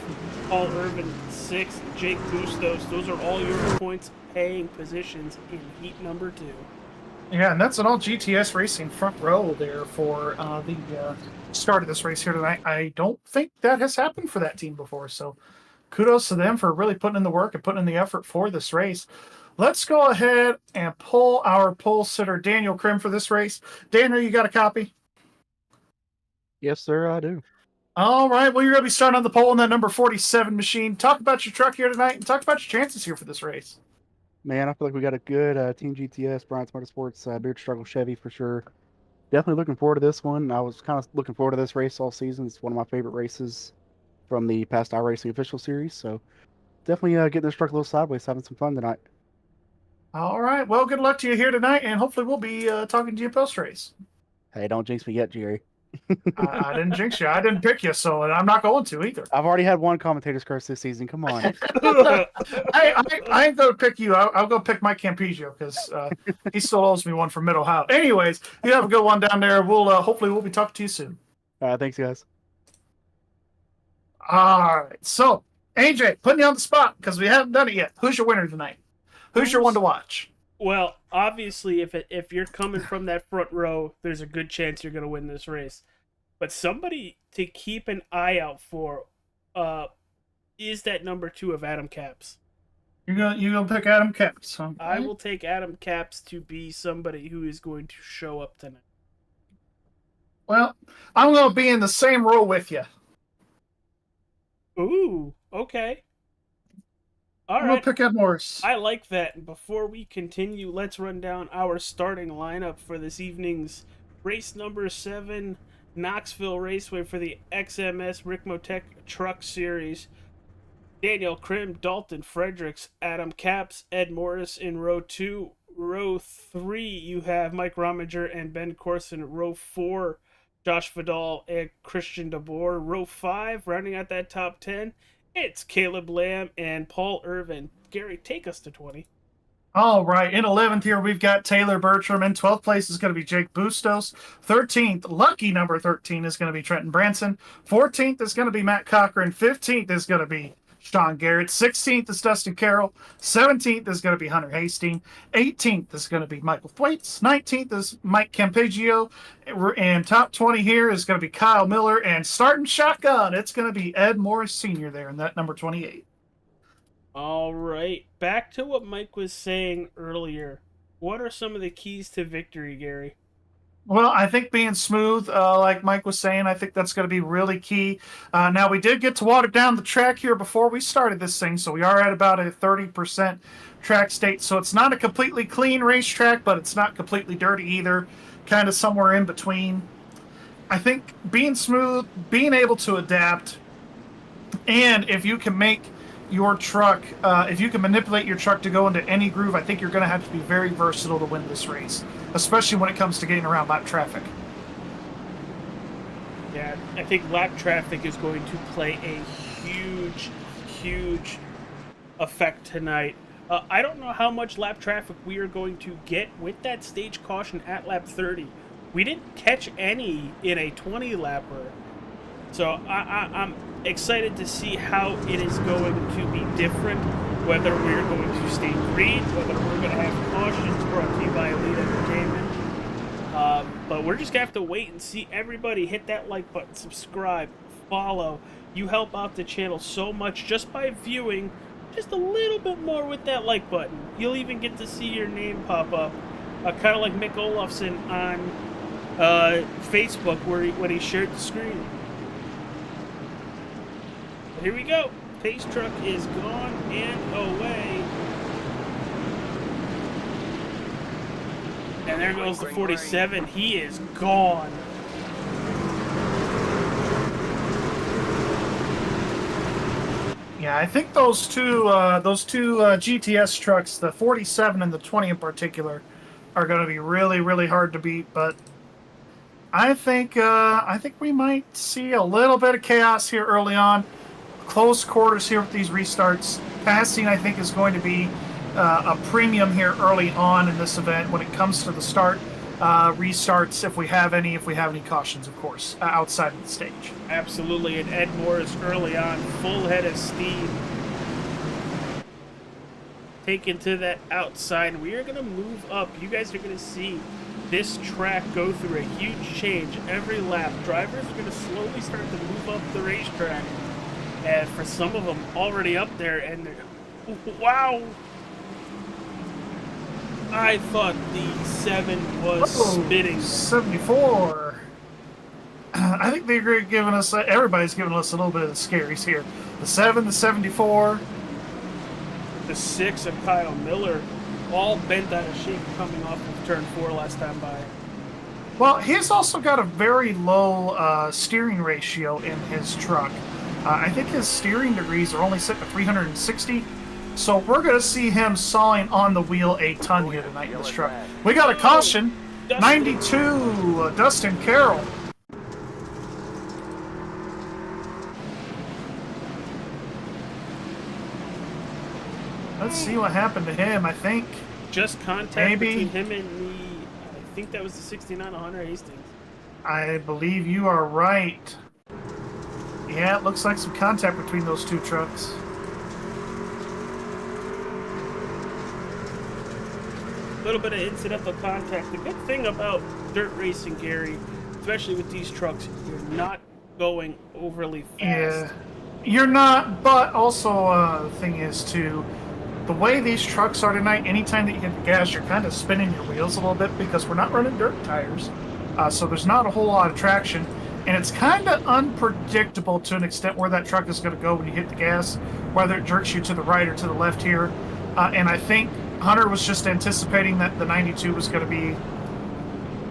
H: Paul Irvin 6th, Jake Bustos. Those are all your points-paying positions in heat number 2.
G: Yeah, and that's an all GTS Racing front row there for the start of this race here tonight. I don't think that has happened for that team before, so kudos to them for really putting in the work and putting in the effort for this race. Let's go ahead and pull our pole sitter, Daniel Krim, for this race. Daniel, you got a copy?
J: Yes, sir, I do.
G: All right, well, you're going to be starting on the pole in that number 47 machine. Talk about your truck here tonight and talk about your chances here for this race.
J: Man, I feel like we got a good Team GTS, Bryant's Motorsports, Beard Struggle Chevy for sure. Definitely looking forward to this one. I was kind of looking forward to this race all season. It's one of my favorite races from the past iRacing official series. So definitely getting this truck a little sideways, having some fun tonight.
G: All right, well, good luck to you here tonight, and hopefully we'll be talking to you post-race.
J: Hey, don't jinx me yet, Jerry.
G: I didn't jinx you. I didn't pick you, so I'm not going to either.
J: I've already had one commentator's curse this season. Come on.
G: I ain't going to pick you. I'll go pick Mike Campigio because he still owes me one from Mid-Ohio. Anyways, you have a good one down there. We'll hopefully we'll be talking to you soon.
J: Thanks, guys.
G: All right. So, AJ, putting you on the spot because we haven't done it yet. Who's your winner tonight? Who's your one to watch?
H: Well, obviously, if you're coming from that front row, there's a good chance you're going to win this race. But somebody to keep an eye out for is that number 2 of Adam Capps.
G: You're gonna pick Adam Capps, huh?
H: I will take Adam Capps to be somebody who is going to show up tonight.
G: Well, I'm going to be in the same row with you.
H: Ooh, okay. All
G: I'm
H: right.
G: going to pick Ed Morris.
H: I like that. And before we continue, let's run down our starting lineup for this evening's race number 7, Knoxville Raceway for the XMS RICMOTECH Truck Series. Daniel Krim, Dalton Fredericks, Adam Capps, Ed Morris in row 2. Row 3, you have Mike Rominger and Ben Corson. Row 4, Josh Vidal and Christian DeBoer. Row 5, rounding out that top 10, it's Caleb Lamb and Paul Irvin. Gary, take us to 20.
G: All right. In 11th here, we've got Taylor Bertram. In 12th place is going to be Jake Bustos. 13th, lucky number 13, is going to be Trenton Branson. 14th is going to be Matt Cochran. 15th is going to be Sean Garrett. 16th is Dustin Carroll. 17th is going to be Hunter Hastings. 18th is going to be Michael Thwaites. 19th is Mike Campeggio. And top 20 here is going to be Kyle Miller. And starting shotgun, it's going to be Ed Morris Sr. there in that number 28.
H: All right. Back to what Mike was saying earlier. What are some of the keys to victory, Gary?
G: Well, I think being smooth, like Mike was saying, I think that's going to be really key. Now, we did get to water down the track here before we started this thing, so we are at about a 30% track state. So it's not a completely clean racetrack, but it's not completely dirty either, kind of somewhere in between. I think being smooth, being able to adapt, and if you can make your truck, if you can manipulate your truck to go into any groove, I think you're going to have to be very versatile to win this race, especially when it comes to getting around lap traffic.
H: Yeah, I think lap traffic is going to play a huge effect tonight. I don't know how much lap traffic we are going to get with that stage caution at lap 30. We didn't catch any in a 20-lapper. So I'm excited to see how it is going to be different, whether we're going to stay green, whether we're going to have cautions brought to you by Elite Entertainment. But we're just going to have to wait and see. Everybody hit that like button, subscribe, follow. You help out the channel so much just by viewing just a little bit more with that like button. You'll even get to see your name pop up, kind of like Mick Olofsson on Facebook when he shared the screen. Here we go. Pace truck is gone and away. And there goes the 47. He is gone.
G: Yeah, I think those two GTS trucks, the 47 and the 20 in particular, are going to be really hard to beat. But I think we might see a little bit of chaos here early on. Close quarters here with these restarts. Passing, I think, is going to be a premium here early on in this event when it comes to the start restarts. If we have any cautions, of course, outside of the stage.
H: Absolutely, and Ed Morris early on, full head of steam, taken to that outside. We are going to move up. You guys are going to see this track go through a huge change every lap. Drivers are going to slowly start to move up the racetrack. And for some of them already up there, and wow! I thought the 7 was spitting.
G: 74. I think they're giving us, everybody's giving us a little bit of the scaries here. The 7, the 74.
H: The 6 of Kyle Miller, all bent out of shape coming off of turn 4 last time by.
G: Well, he's also got a very low steering ratio in his truck. I think his steering degrees are only set to 360, so we're going to see him sawing on the wheel a ton here tonight in this truck. We got a caution, 92, Dustin Carroll. Let's see what happened to him, I think.
H: Just contact between him and the, I think that was the 69 Hunter Hastings.
G: I believe you are right. Yeah, it looks like some contact between those two trucks.
H: A little bit of incidental contact. The good thing about dirt racing, Gary, especially with these trucks, you're not going overly fast.
G: Yeah, you're not, but also the thing is, too, the way these trucks are tonight, anytime that you hit the gas, you're kind of spinning your wheels a little bit because we're not running dirt tires. So there's not a whole lot of traction, and it's kind of unpredictable to an extent where that truck is going to go when you hit the gas, whether it jerks you to the right or to the left here. And I think Hunter was just anticipating that the 92 was going to be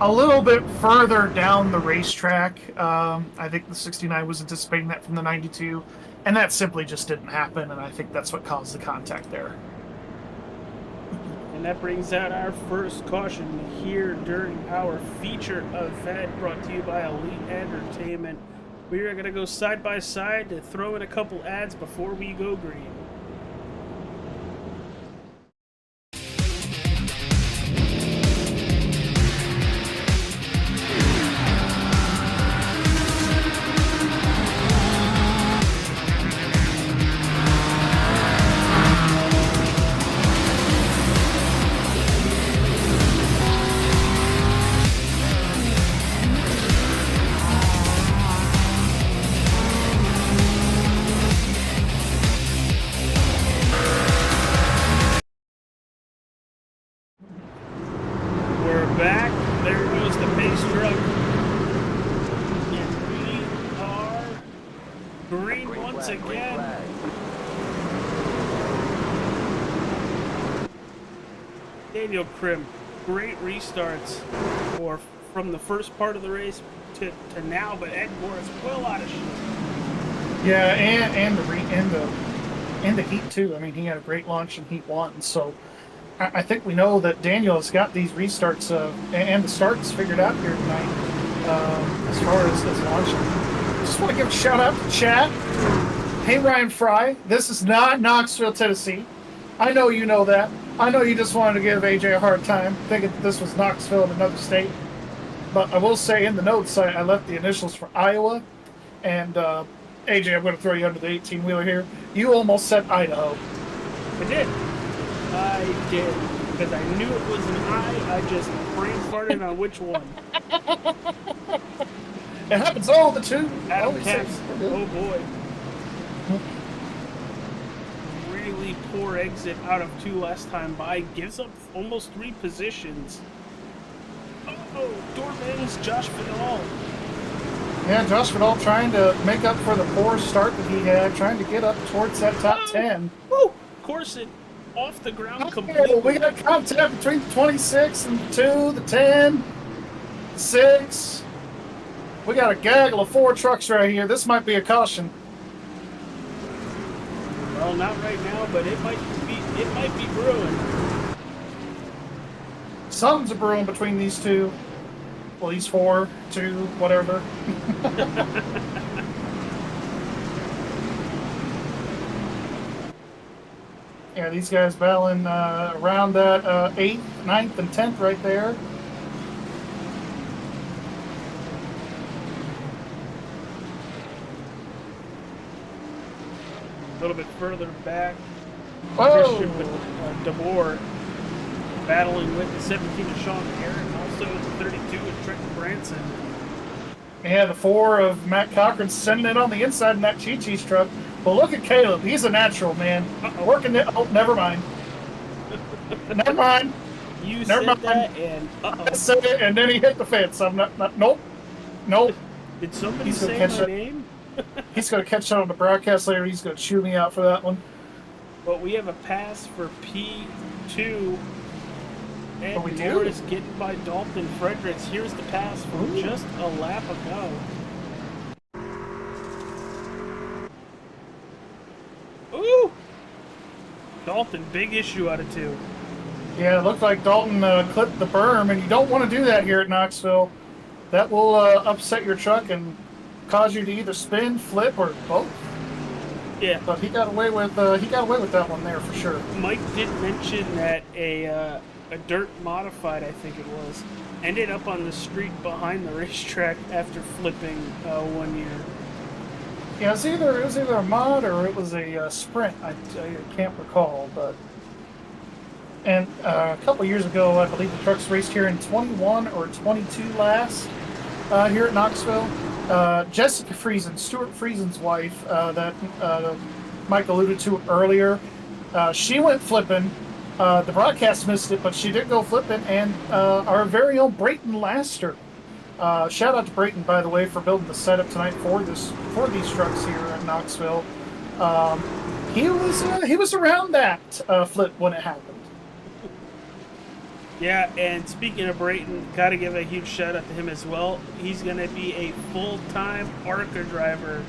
G: a little bit further down the racetrack. I think the 69 was anticipating that from the 92, and that simply just didn't happen, and I think that's what caused the contact there.
H: And that brings out our first caution here during our feature event, brought to you by Elite Entertainment. We are going to go side by side to throw in a couple ads before we go green. Daniel Krim, great restarts from the first part of the race to now, but Ed Morris well out of shape.
G: Yeah, and the heat too. I mean, he had a great launch in Heat 1, so I think we know that Daniel has got these restarts and the starts figured out here tonight as far as launching. Just want to give a shout out to chat. Hey Ryan Fry, this is not Knoxville, Tennessee. I know you know that. I know you just wanted to give AJ a hard time, thinking that this was Knoxville in another state. But I will say in the notes, I left the initials for Iowa. And AJ, I'm going to throw you under the 18-wheeler here. You almost said Idaho.
H: I did. Because I knew it was an I. I just brain farted on which one.
G: It happens all the time.
H: Adam Caps. Oh boy. Really poor exit out of 2 last time by. Gives up almost 3 positions. Oh, Dorman's Josh Vidal.
G: Yeah, Josh Vidal trying to make up for the poor start that he had, trying to get up towards that top 10.
H: Woo! Corson off the ground completely.
G: Well, we got contact between the 26 and the 2, the 10, the 6. We got a gaggle of 4 trucks right here. This might be a caution.
H: Well, not right now, but it might be brewing.
G: Something's a brewing between these two. Well, these 4, 2, whatever. Yeah, these guys battling around that 8th, 9th, and 10th right there.
H: A little bit further back,
G: Whoa!
H: DeBoer battling with the 17 of Sean Aaron, also the 32 of Trenton Branson.
G: Yeah, the 4 of Matt Cochran sending it on the inside in that Chi-Chi's truck. But look at Caleb. He's a natural, man. Working it. Oh, never mind. Never mind.
H: You
G: never
H: said
G: mind.
H: that, and
G: I said it, and then he hit the fence. I'm not. Nope.
H: Did somebody say my name?
G: He's going to catch that on the broadcast later. He's going to chew me out for that one.
H: But we have a pass for P2. And
G: we do?
H: Morris getting by Dalton Fredericks. Here's the pass from just a lap ago. Ooh! Dalton, big issue out of 2.
G: Yeah, it looked like Dalton clipped the berm, and you don't want to do that here at Knoxville. That will upset your truck and cause you to either spin, flip, or both.
H: Yeah.
G: But he got away with that one there for sure.
H: Mike did mention that a dirt modified, I think it was, ended up on the street behind the racetrack after flipping 1 year.
G: Yeah, it was either a mod or it was a sprint. I can't recall, but and a couple years ago, I believe the trucks raced here in 21 or 22 last here at Knoxville. Jessica Friesen, Stuart Friesen's wife, that Mike alluded to earlier, she went flipping. The broadcast missed it, but she did go flipping, and our very own Brayton Laster Shout out to Brayton, by the way, for building the setup tonight for these trucks here at Knoxville. He was around that flip when it happened.
H: Yeah, and speaking of Brayton, got to give a huge shout out to him as well. He's going to be a full-time ARCA driver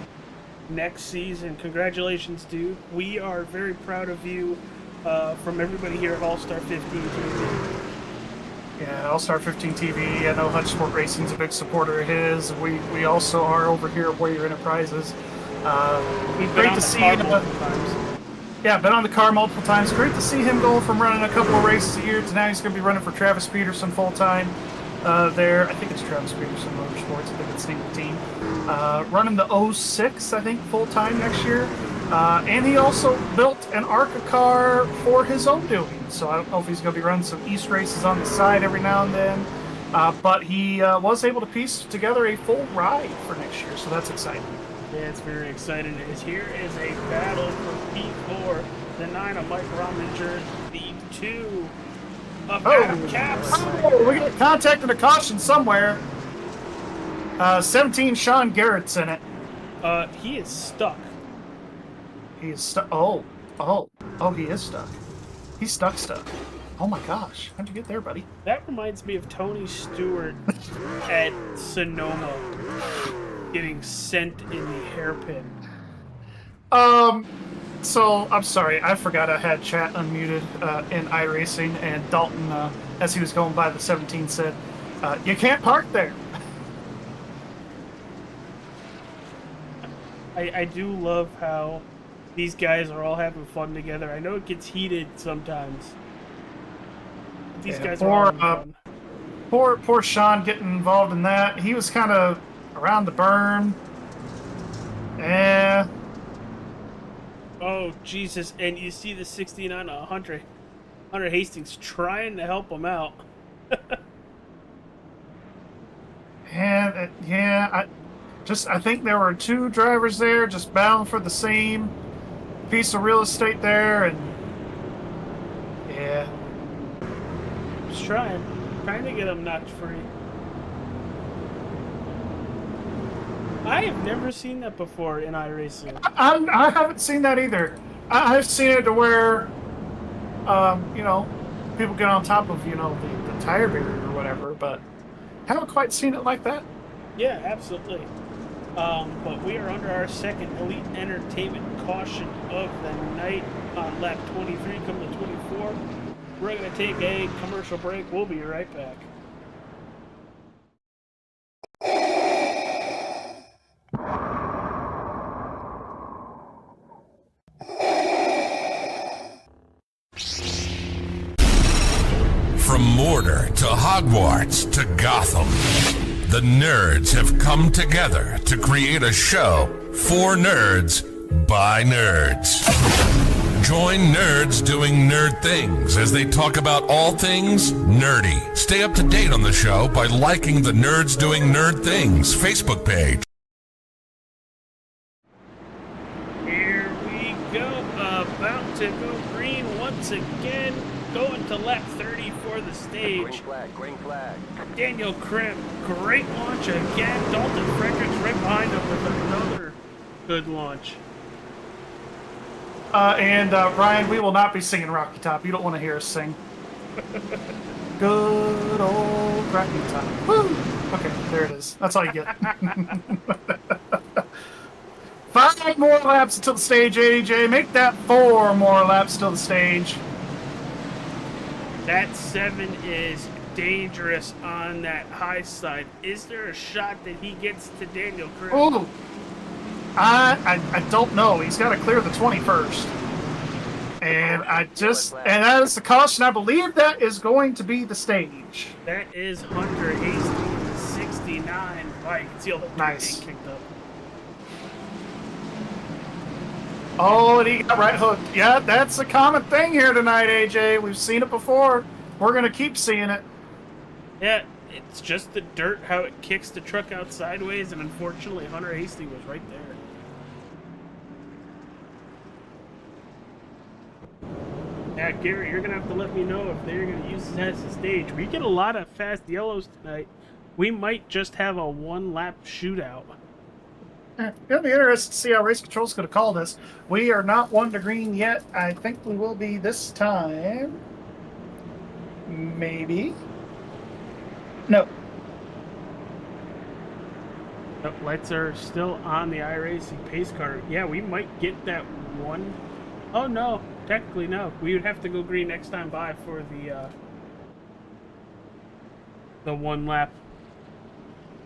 H: next season. Congratulations, dude. We are very proud of you from everybody here at All-Star 15 TV.
G: Yeah, All-Star 15 TV. I know Hutch Sport Racing's a big supporter of his. We also are over here at Warrior Enterprises. Great to see him. Yeah, been on the car multiple times. Great to see him go from running a couple of races a year to now he's going to be running for Travis Peterson full-time there. I think it's Travis Peterson Motorsports. I think it's the team. Running the 06, I think, full-time next year. And he also built an ARCA car for his own doing. So I don't know if he's going to be running some East races on the side every now and then. But he was able to piece together a full ride for next year. So that's exciting.
H: Yeah, it's very exciting. Here is a battle for P4, the 9 of Mike Rominger, the 2 of Adam Caps.
G: Oh, we got contact and a caution somewhere. 17 Sean Garrett's in it.
H: He is stuck.
G: He is stuck. Oh, he is stuck. He's stuck. Oh my gosh, how'd you get there, buddy?
H: That reminds me of Tony Stewart at Sonoma getting sent in the hairpin.
G: So I'm sorry, I forgot I had chat unmuted in iRacing, and Dalton, as he was going by the 17, said, "You can't park there."
H: I do love how these guys are all having fun together. I know it gets heated sometimes. These guys are all having fun.
G: Poor Sean getting involved in that. He was kind of around the berm. Yeah.
H: Oh, Jesus. And you see the 69 Hunter Hastings trying to help him out.
G: And I think there were 2 drivers there just battling for the same piece of real estate there, and yeah.
H: Just trying to get him knocked free. I have never seen that before in iRacing.
G: I haven't seen that either. I've seen it to where, people get on top of, the tire barrier or whatever, but haven't quite seen it like that.
H: Yeah, absolutely. But we are under our second Elite Entertainment caution of the night on lap 23 coming to 24. We're going to take a commercial break. We'll be right back.
E: From Mordor to Hogwarts to Gotham, the nerds have come together to create a show for nerds by nerds. Join nerds doing nerd things as they talk about all things nerdy. Stay up to date on the show by liking the Nerds Doing Nerd Things Facebook page.
H: Here we go, about to go green once again, going to lap 30 for the stage.
K: Green flag.
H: Daniel Krim, great launch again. Dalton Fredericks right behind him with another good launch.
G: And Ryan, we will not be singing Rocky Top. You don't want to hear us sing. Good old Rocky Top. Woo! Okay, there it is. That's all you get. 5 more laps until the stage, AJ. Make that 4 more laps till the stage.
H: That 7 is dangerous on that high side. Is there a shot that he gets to Daniel Krim?
G: Oh, I don't know. He's got to clear the 21st. And that is the caution. I believe that is going to be the stage.
H: That is Hunter Hastings, 69. Wow, you can see all the
G: nice
H: being kicked up.
G: Oh, and he got right hooked. Yeah, that's a common thing here tonight, AJ. We've seen it before. We're going to keep seeing it.
H: Yeah, it's just the dirt, how it kicks the truck out sideways, and unfortunately, Hunter Hastings was right there. Yeah, Gary, you're going to have to let me know if they're going to use this as a stage. We get a lot of fast yellows tonight. we might just have a one-lap shootout.
G: It'll be interesting to see how race control's going to call this. We are not 1 to green yet. I think we will be this time. Maybe. No.
H: The lights are still on the iRacing pace car. Yeah, we might get that one. Oh no, technically no. We would have to go green next time by for the one lap.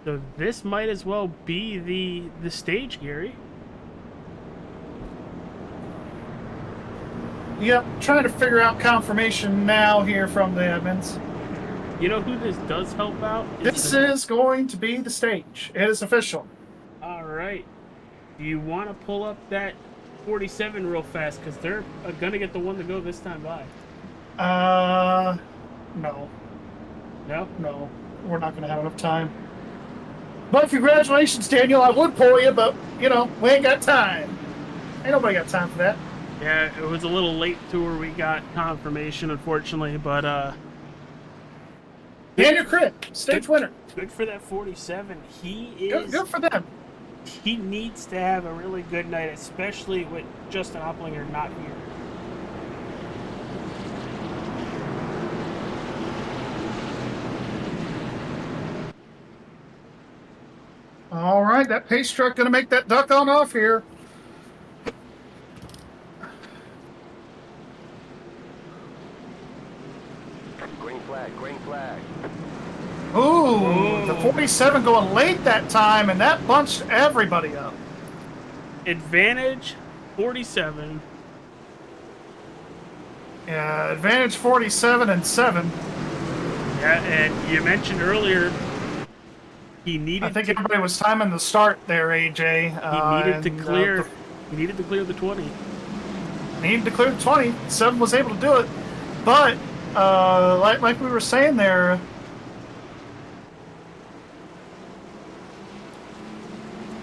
H: So this might as well be the stage, Gary.
G: Yep, trying to figure out confirmation now here from the admins.
H: You know who this does help out?
G: This is going to be the stage. It is official.
H: All right. Do you want to pull up that 47 real fast? Because they're going to get the one to go this time by.
G: No.
H: No?
G: No. We're not going to have enough time. But congratulations, Daniel. I would pull you, but, you know, we ain't got time. Ain't nobody got time for that.
H: Yeah, it was a little late to where we got confirmation, unfortunately, but,
G: Daniel Crit, stage winner.
H: Good for that 47. He is...
G: Good for them.
H: He needs to have a really good night, especially with Justin Opplinger not here.
G: All right, that pace truck going to make that duck on off here.
K: Green flag, green flag.
G: Ooh, the 47 going late that time, and that bunched everybody up.
H: Advantage 47.
G: Yeah, advantage 47 and 7.
H: Yeah, and you mentioned earlier he needed.
G: I think everybody was timing the start there, AJ.
H: He needed to clear. He needed to clear the 20.
G: Needed to clear the 20. 7 was able to do it, but like we were saying there.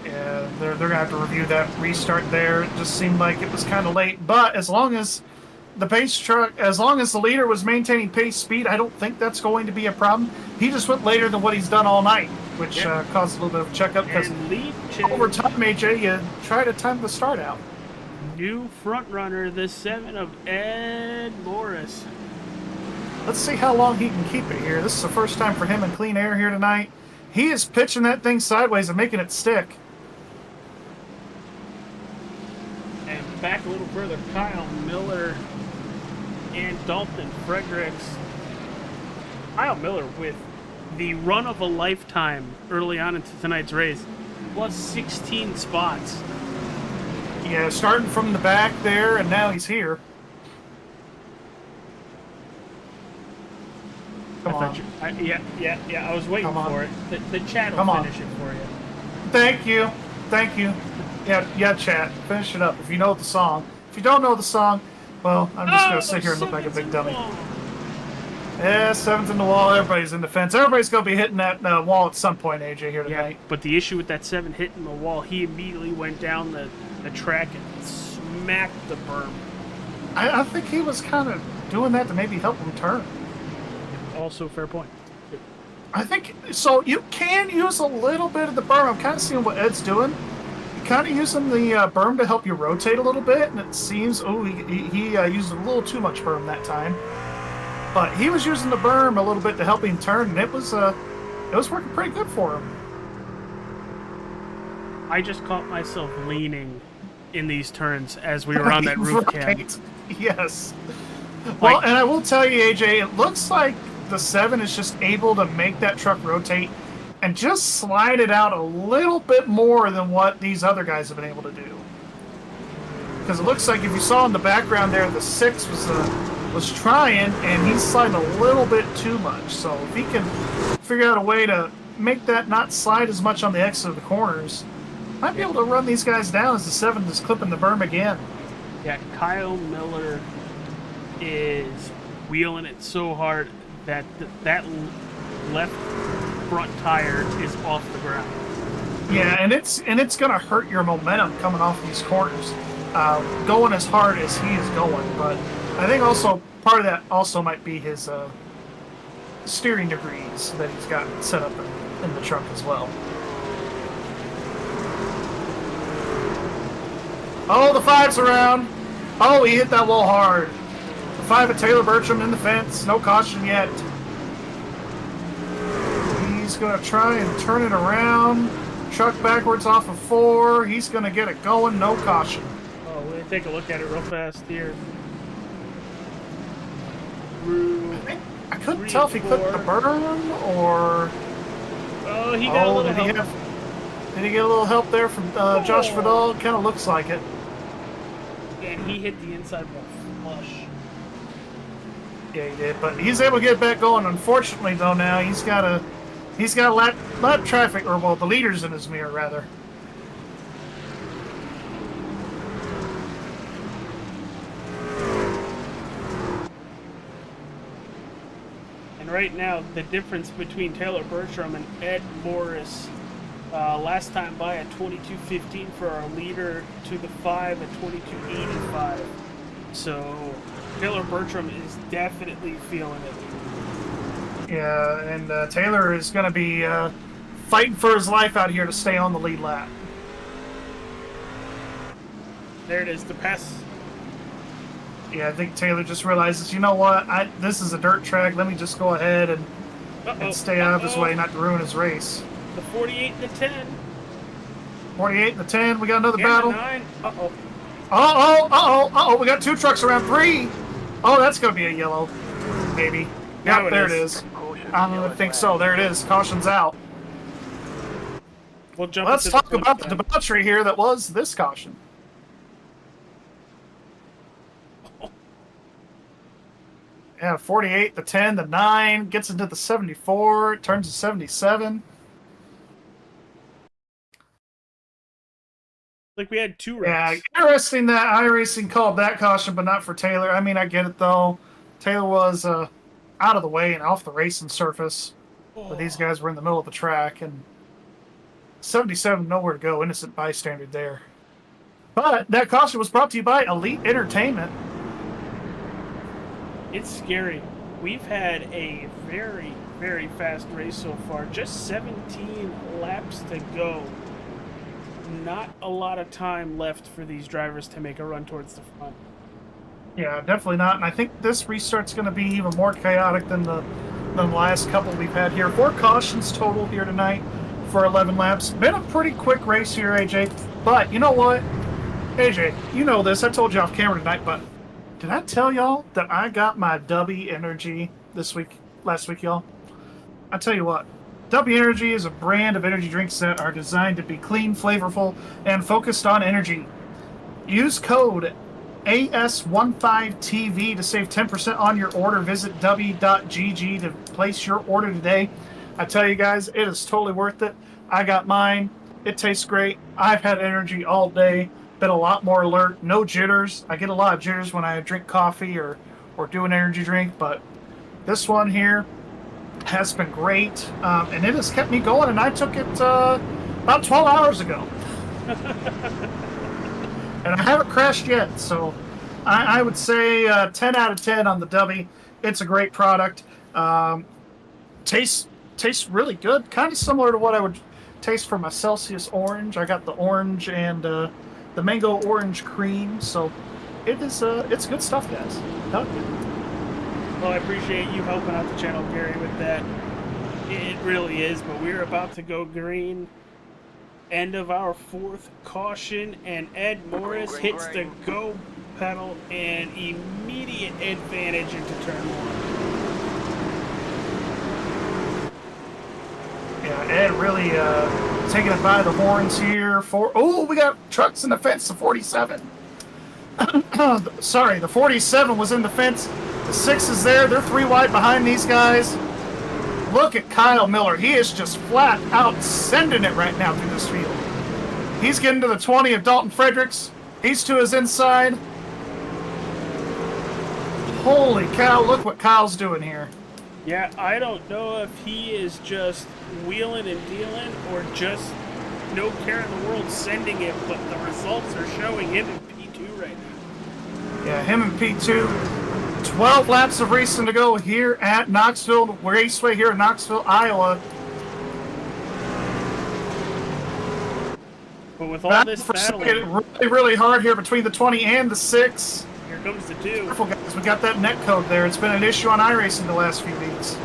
G: Yeah, they're gonna have to review that restart there. It just seemed like it was kind of late, but as long as the pace truck, as long as the leader was maintaining pace speed, I don't think that's going to be a problem. He just went later than what he's done all night, which caused a little bit of checkup because over time, AJ, you try to time the start out.
H: New front runner, the 7 of Ed Morris.
G: Let's see how long he can keep it here. This is the first time for him in clean air here tonight. He is pitching that thing sideways and making it stick.
H: And back a little further, Kyle Miller and Dalton Fredericks. Kyle Miller with the run of a lifetime early on into tonight's race, plus 16 spots.
G: Yeah, starting from the back there, and now he's here. Come on.
H: I was waiting for it. The chat will finish it for you.
G: Thank you. Thank you. Yeah, chat. Finish it up if you know the song. If you don't know the song, well, I'm just going to sit here and look like a big dummy. Yeah, 7's in the wall. Everybody's in the fence. Everybody's going to be hitting that wall at some point, AJ, here tonight.
H: Yeah, but the issue with that 7 hitting the wall, he immediately went down the track and smacked the berm.
G: I think he was kind of doing that to maybe help him turn.
H: Also, fair point.
G: I think, so you can use a little bit of the berm. I'm kind of seeing what Ed's doing. Kind of using the berm to help you rotate a little bit, and it seems, he used a little too much berm that time. But he was using the berm a little bit to help him turn, and it was working pretty good for him.
H: I just caught myself leaning in these turns as we were on that roof cam.
G: Yes. Well, and I will tell you, AJ, it looks like the 7 is just able to make that truck rotate and just slide it out a little bit more than what these other guys have been able to do. Because it looks like if you saw in the background there, the 6 was trying, and he's sliding a little bit too much. So if he can figure out a way to make that not slide as much on the exit of the corners, might be able to run these guys down as the 7 is clipping the berm again.
H: Yeah, Kyle Miller is wheeling it so hard that that left front tire is off the ground.
G: Yeah, and it's gonna hurt your momentum coming off these corners, going as hard as he is going. But I think also part of that also might be his steering degrees that he's got set up in. in the truck as well. Oh, the 5's around. Oh, he hit that wall hard. The 5 at Taylor Bertram in the fence. No caution yet. He's going to try and turn it around. Truck backwards off of 4. He's going to get it going. No caution.
H: Oh, we'll take a look at it real fast here.
G: I couldn't tell if he clipped the berm or...
H: Oh, he got a little help.
G: Did he get a little help there from Josh Vidal? Kind of looks like it.
H: And he hit the inside wall flush.
G: Yeah, he did. But he's able to get back going. Unfortunately, though, now he's got a lap traffic, or well, the leader's in his mirror rather.
H: And right now, the difference between Taylor Bertram and Ed Morris, last time by at 22.15 for our leader, to the 5 at 22.85. So Taylor Bertram is definitely feeling it.
G: Yeah, and Taylor is going to be fighting for his life out here to stay on the lead lap.
H: There it is, the pass.
G: Yeah, I think Taylor just realizes, you know what, this is a dirt track, let me just go ahead and stay out of his way, not to ruin his race.
H: The 48 and the 10.
G: 48 and the 10, we got another
H: And
G: battle.
H: the 9. Uh-oh.
G: Uh-oh, we got 2 trucks around 3. Oh, that's going to be a yellow, maybe. Yep, there it is. I think so, there it is, caution's out.
H: We'll jump
G: Let's talk about the debauchery here that was this caution. Yeah, 48, the 10, the 9, gets into the 74, turns to 77.
H: Like we had 2
G: wrecks.
H: Yeah,
G: interesting that iRacing called that caution, but not for Taylor. I mean, I get it, though. Taylor was out of the way and off the racing surface. But these guys were in the middle of the track, and 77, nowhere to go. Innocent bystander there. But that caution was brought to you by Elite Entertainment.
H: It's scary. We've had a very, very fast race so far. Just 17 laps to go. Not a lot of time left for these drivers to make a run towards the front.
G: Yeah, definitely not. And I think this restart's going to be even more chaotic than the last couple we've had here. 4 cautions total here tonight for 11 laps. Been a pretty quick race here, AJ. But you know what? AJ, you know this. I told you off camera tonight, but did I tell y'all that I got my W Energy last week, y'all? I tell you what, W Energy is a brand of energy drinks that are designed to be clean, flavorful, and focused on energy. Use code AS15TV to save 10% on your order. Visit w.gg to place your order today. I tell you guys, it is totally worth it. I got mine. It tastes great. I've had energy all day. Been a lot more alert. No jitters. I get a lot of jitters when I drink coffee or do an energy drink, but this one here has been great, and it has kept me going, and I took it about 12 hours ago. And I haven't crashed yet, so I would say 10 out of 10 on the W. It's a great product. Tastes really good, kind of similar to what I would taste from a Celsius Orange. I got the orange and the mango orange cream, so it's good stuff, guys.
H: Well, I appreciate you helping out the channel, Gary, with that. It really is, but we're about to go green. End of our 4th caution, and Ed Morris hits the go pedal and immediate advantage into turn 1.
G: Yeah, Ed really taking it by the horns here. Oh, we got trucks in the fence, the 47. Sorry, the 47 was in the fence. The 6 is there. They're 3 wide behind these guys. Look at Kyle Miller. He is just flat out sending it right now through this field. He's getting to the 20 of Dalton Fredericks. He's to his inside. Holy cow, look what Kyle's doing here.
H: Yeah, I don't know if he is just wheeling and dealing or just no care in the world sending it, but the results are showing him in P2 right now.
G: Yeah, him in P2. 12 laps of racing to go here at Knoxville Raceway here in Knoxville, Iowa.
H: But with all this battling,
G: really, really hard here between the 20 and the 6.
H: Here comes the 2.
G: Careful, guys. We got that net code there. It's been an issue on iRacing the last few weeks.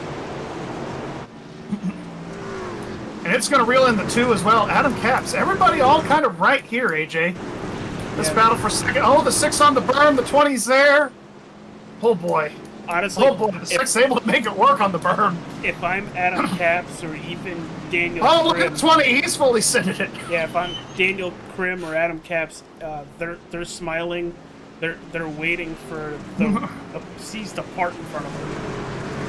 G: And it's going to reel in the 2 as well. Adam Caps. Everybody all kind of right here, AJ. This battle for second. Oh, the 6 on the berm. The 20's there. Oh, boy.
H: Honestly,
G: oh, boy. The 6 able to make it work on the berm.
H: If I'm Adam Caps or even Daniel
G: Oh, look
H: Krim,
G: at 20. He's fully sending it.
H: Yeah, if I'm Daniel Krim or Adam Caps, they're smiling. They're waiting for the seas to part in front of them.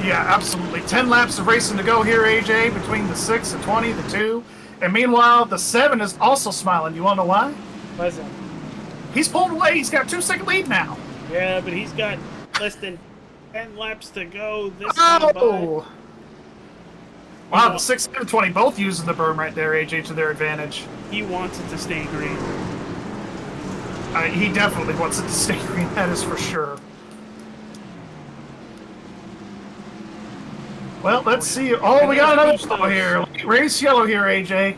G: Yeah, absolutely. 10 laps of racing to go here, AJ, between the 6, the 20, the 2. And meanwhile, the 7 is also smiling. You want to know why?
H: Why is that?
G: He's pulled away. He's got 2-second lead now.
H: Yeah, but he's got less than 10 laps to go this time.
G: Oh! Wow, the 6 and the 20 both using the berm right there, AJ, to their advantage.
H: He wants it to stay green.
G: He definitely wants it to stay green, that is for sure. Well, let's see. Oh, we got another yellow here. Race yellow here, AJ.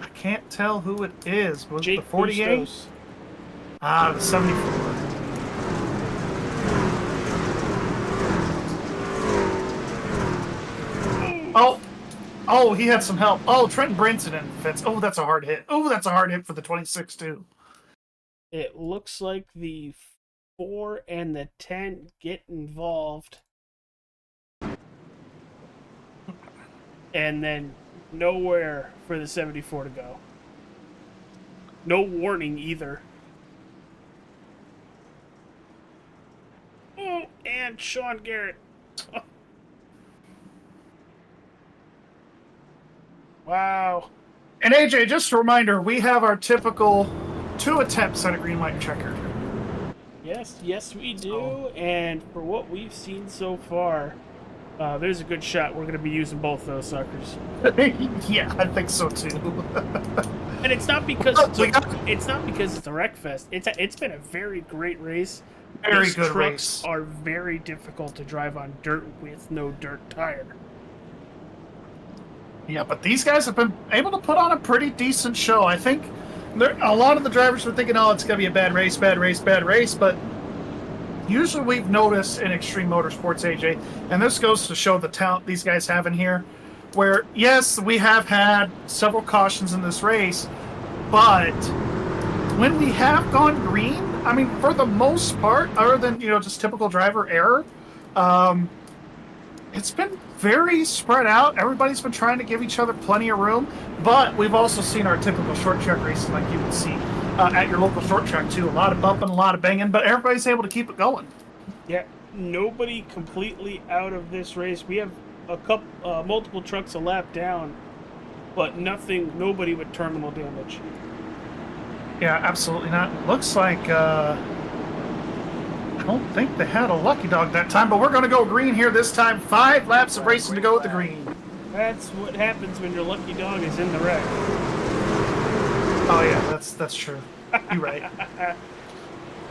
G: I can't tell who it is. Was it the 48? Ah, the 74. Oh, he had some help. Oh, Trenton Branson in the fence. Oh, that's a hard hit. Oh, that's a hard hit for the 26 too.
H: It looks like the 4 and the 10 get involved. And then nowhere for the 74 to go. No warning either. Oh, and Sean Garrett. Oh. Wow.
G: And AJ, just a reminder, we have our typical 2 attempts at a green light checker.
H: Yes, we do. And for what we've seen so far, there's a good shot we're going to be using both those suckers.
G: Yeah, I think so too.
H: And it's not because it's a Wreckfest. It's been a very great race.
G: These good
H: trucks
G: race.
H: Are very difficult to drive on dirt with no dirt tire.
G: Yeah, but these guys have been able to put on a pretty decent show. I think a lot of the drivers were thinking, oh, it's going to be a bad race, but usually we've noticed in Extreme Motorsports, AJ, and this goes to show the talent these guys have in here, where, yes, we have had several cautions in this race, but when we have gone green, I mean, for the most part, other than, just typical driver error, it's been very spread out. Everybody's been trying to give each other plenty of room, but we've also seen our typical short track racing like you would see at your local short track too. A lot of bumping, a lot of banging, but everybody's able to keep it going.
H: Yeah, nobody completely out of this race. We have multiple trucks a lap down, but nobody with terminal damage.
G: Yeah, absolutely not. Looks like I don't think they had a lucky dog that time, but we're going to go green here this time. 5 laps of racing to go with the green.
H: That's what happens when your lucky dog is in the wreck.
G: Oh yeah, that's true. You're right.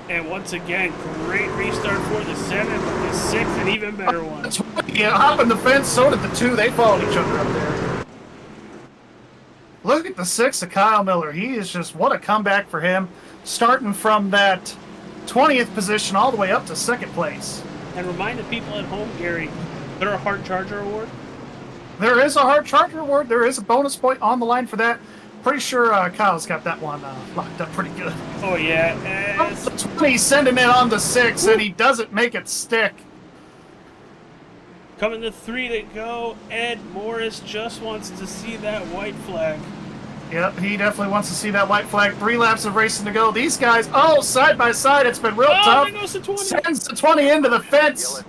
H: And once again, great restart for the 7, but the 6, an even better one.
G: Yeah, hopping the fence, so did the 2. They followed each other up there. Look at the 6 of Kyle Miller. He is just, what a comeback for him. Starting from that 20th position all the way up to 2nd place.
H: And remind the people at home, Gary, there a Hard Charger award?
G: There is a Hard Charger award. There is a bonus point on the line for that. Pretty sure Kyle's got that one locked up pretty good.
H: Oh, yeah.
G: The 20 sending it on the 6, and he doesn't make it stick.
H: Coming to 3 to go, Ed Morris just wants to see that white flag.
G: Yep, he definitely wants to see that white flag. 3 laps of racing to go. These guys, side by side, it's been real tough.
H: There goes the 20.
G: Sends the 20 into the fence.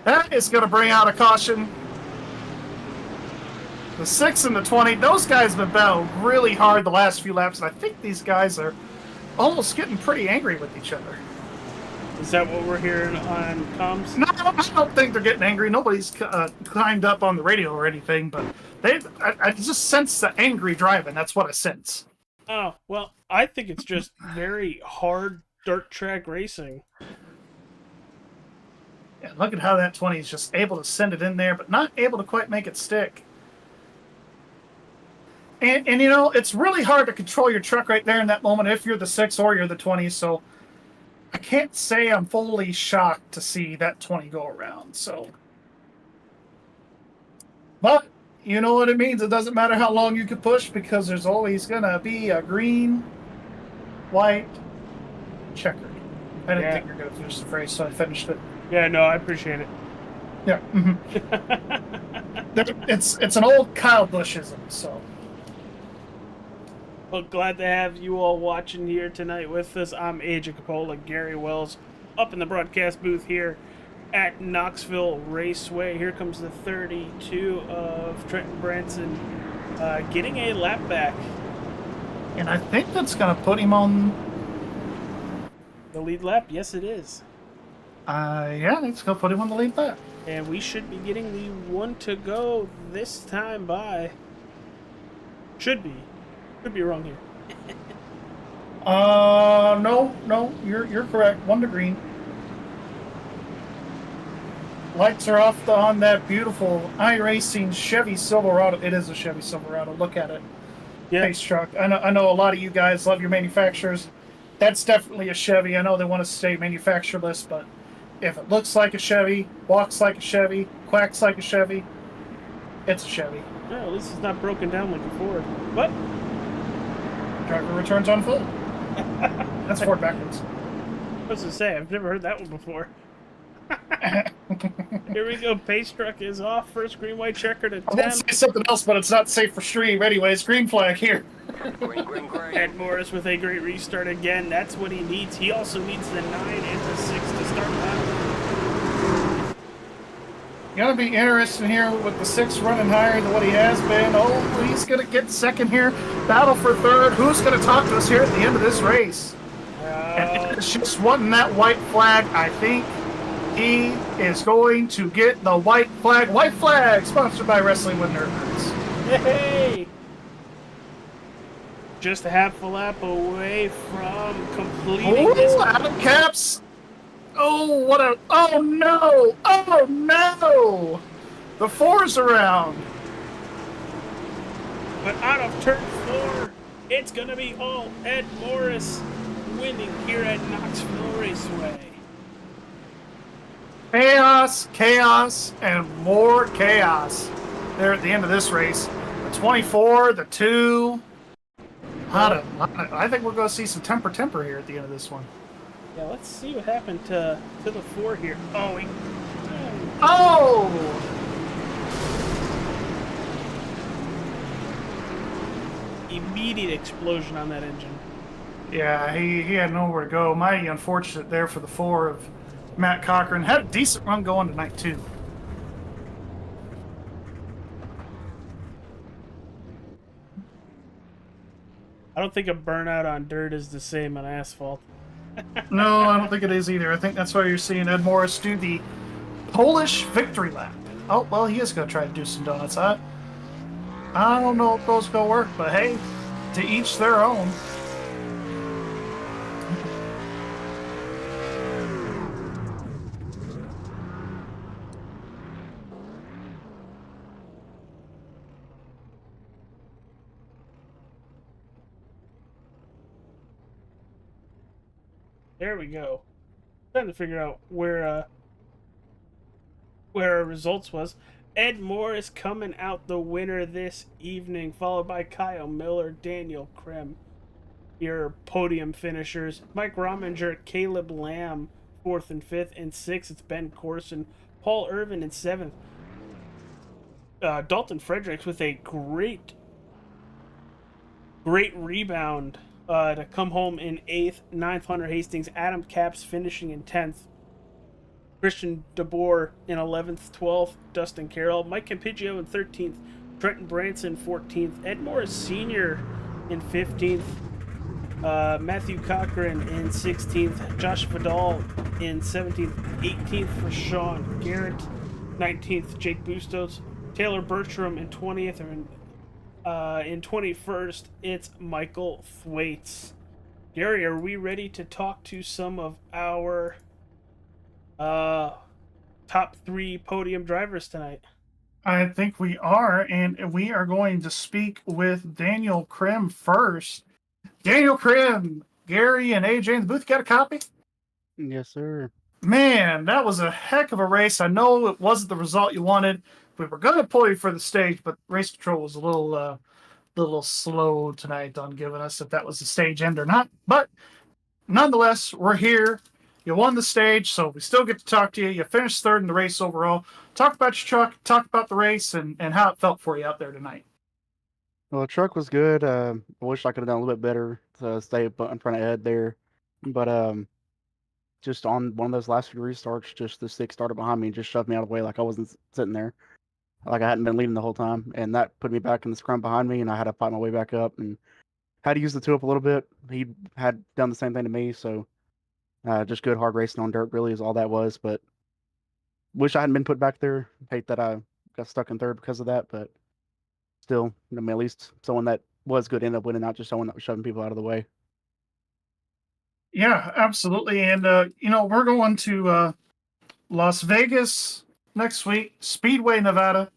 G: That is going to bring out a caution. The 6 and the 20, those guys have been battling really hard the last few laps, and I think these guys are almost getting pretty angry with each other.
H: Is that what we're hearing on comms?
G: No, I don't think they're getting angry. Nobody's climbed up on the radio or anything, but I just sense the angry driving. That's what I sense.
H: Oh, well, I think it's just very hard dirt track racing.
G: Yeah, look at how that 20 is just able to send it in there, but not able to quite make it stick. And you know, it's really hard to control your truck right there in that moment if you're the 6 or you're the 20. So I can't say I'm fully shocked to see that 20 go around. So, but you know what it means. It doesn't matter how long you can push because there's always gonna be a green, white, checkered. I didn't think you were gonna finish the phrase, so I finished it.
H: Yeah, no, I appreciate it.
G: Yeah. It's an old Kyle Bushism, so.
H: Well, glad to have you all watching here tonight with us. I'm Agent Capola, Gary Wells, up in the broadcast booth here at Knoxville Raceway. Here comes the 32 of Trenton Branson getting a lap back.
G: And I think that's going to put him on
H: the lead lap. Yes, it is.
G: Yeah, it's going to put him on the lead lap.
H: And we should be getting the one to go this time by. Should be. Could be wrong here.
G: No, you're correct. 1 to green. Lights are off on that beautiful iRacing Chevy Silverado. It is a Chevy Silverado. Look at it.
H: Yeah.
G: Pace truck. I know a lot of you guys love your manufacturers. That's definitely a Chevy. I know they want to stay manufacturerless, but if it looks like a Chevy, walks like a Chevy, quacks like a Chevy, it's a Chevy.
H: No, at least it's not broken down like a Ford. What?
G: Driver returns on foot. That's Ford backwards.
H: What was to say? I've never heard that one before. Here we go. Pace truck is off. First green, white, checkered at 10.
G: I want to say something else, but it's not safe for stream. Anyways, green flag here.
H: Ed Morris with a great restart again. That's what he needs. He also needs the 9 and the 6 to start that.
G: Gonna be interesting here with the 6 running higher than what he has been. Oh, he's gonna get second here. Battle for third. Who's gonna talk to us here at the end of this race? And it's just wanting that white flag. I think he is going to get the white flag. White flag, sponsored by Wrestling with Nerds.
H: Hey! Just a half a lap away from completing this.
G: Adam Caps. Oh, what a... Oh, no! Oh, no! The 4's around.
H: But out of turn 4, it's going to be all Ed Morris winning here at Knoxville Raceway.
G: Chaos, chaos, and more chaos there at the end of this race. The 24, the 2. I think we're going to see some temper here at the end of this one.
H: Yeah, let's see what happened to the 4 here. Oh,
G: Oh!
H: Immediate explosion on that engine.
G: Yeah, he had nowhere to go. Mighty unfortunate there for the 4 of Matt Cochran. Had a decent run going tonight, too.
H: I don't think a burnout on dirt is the same on asphalt.
G: No, I don't think it is either. I think that's why you're seeing Ed Morris do the Polish victory lap. Oh, well, he is going to try to do some donuts. I don't know if those going to work, but hey, to each their own.
H: There we go. Trying to figure out where our results was. Ed Morris coming out the winner this evening, followed by Kyle Miller, Daniel Krem, your podium finishers. Mike Rominger, Caleb Lamb, 4th and 5th, and 6th. It's Ben Corson, Paul Irvin in 7th. Dalton Fredericks with a great rebound to come home in 8th. 9th, Hunter Hastings. Adam Capps finishing in 10th. Christian DeBoer in 11th. 12th, Dustin Carroll. Mike Campigio in 13th. Trenton Branson 14th. Ed Morris Sr. in 15th. Matthew Cochran in 16th. Josh Vidal in 17th. 18th for Sean Garrett. 19th, Jake Bustos. Taylor Bertram in 20th. And in 21st, it's Michael Thwaites. Gary, are we ready to talk to some of our top 3 podium drivers tonight?
G: I think we are, and we are going to speak with Daniel Krim first. Daniel Krim, Gary, and AJ in the booth, got a copy?
J: Yes, sir.
G: Man, that was a heck of a race. I know it wasn't the result you wanted. We were going to pull you for the stage, but race control was a little slow tonight on giving us if that was the stage end or not. But nonetheless, we're here. You won the stage, so we still get to talk to you. You finished third in the race overall. Talk about your truck, talk about the race, and how it felt for you out there tonight.
J: Well, the truck was good. I wish I could have done a little bit better to stay in front of Ed there. But just on one of those last few restarts, just the stick started behind me and just shoved me out of the way like I wasn't sitting there. Like I hadn't been leading the whole time. And that put me back in the scrum behind me, and I had to fight my way back up and had to use the two up a little bit. He had done the same thing to me, so just good hard racing on dirt really is all that was. But wish I hadn't been put back there. Hate that I got stuck in third because of that, but still, I mean, at least someone that was good ended up winning, not just someone that was shoving people out of the way.
G: Yeah, absolutely. And, we're going to Las Vegas next week, Speedway, Nevada.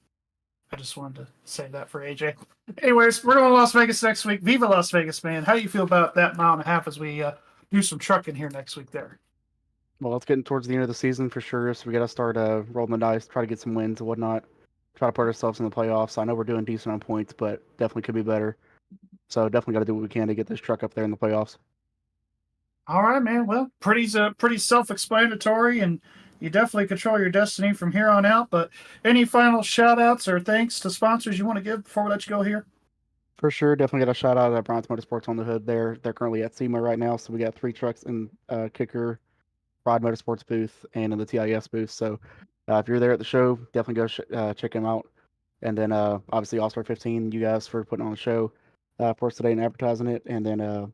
G: I just wanted to say that for AJ. Anyways, we're going to Las Vegas next week. Viva Las Vegas, man. How do you feel about that mile and a half as we do some trucking here next week there?
J: Well, it's getting towards the end of the season for sure, so we got to start rolling the dice, try to get some wins and whatnot, try to put ourselves in the playoffs. I know we're doing decent on points, but definitely could be better. So definitely got to do what we can to get this truck up there in the playoffs.
G: All right, man. Well, pretty self-explanatory, and you definitely control your destiny from here on out. But any final shout-outs or thanks to sponsors you want to give before we let you go here?
J: For sure, definitely got a shout out at Bronze Motorsports on the hood there. They're currently at SEMA right now, so we got 3 trucks in Kicker, Rod Motorsports booth, and in the TIS booth. So if you're there at the show, definitely go check them out. And then obviously All-Star 15, you guys for putting on the show for us today and advertising it. And then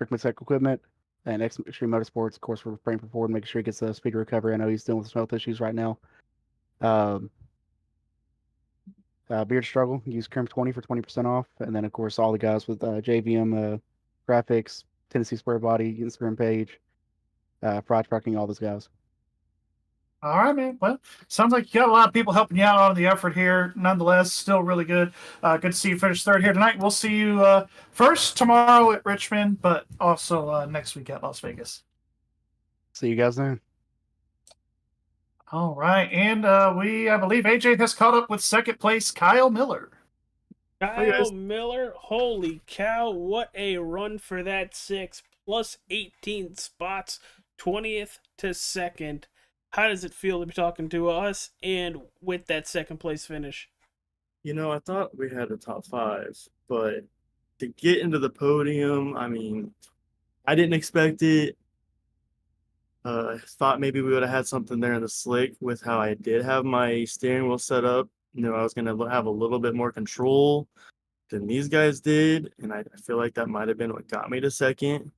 J: RICMOTECH Equipment and XTREME Motorsports, of course, we're praying for Ford, making sure he gets a speedy recovery. I know he's dealing with some health issues right now. Beard Struggle, use Crim20 for 20% off. And then, of course, all the guys with JVM Graphics, Tennessee Square Body, Instagram page, Fraud Trucking, all those guys.
G: All right, man. Well, sounds like you got a lot of people helping you out on the effort here. Nonetheless, still really good. Good to see you finish third here tonight. We'll see you first tomorrow at Richmond, but also next week at Las Vegas.
J: See you guys then.
G: All right, and I believe AJ has caught up with second place Kyle Miller.
H: Kyle Miller, holy cow, what a run for that 6, plus 18 spots, 20th to 2nd. How does it feel to be talking to us and with that second place finish?
L: I thought we had a top 5, but to get into the podium, I mean, I didn't expect it. I thought maybe we would have had something there in the slick with how I did have my steering wheel set up. I was going to have a little bit more control than these guys did, and I feel like that might have been what got me to second.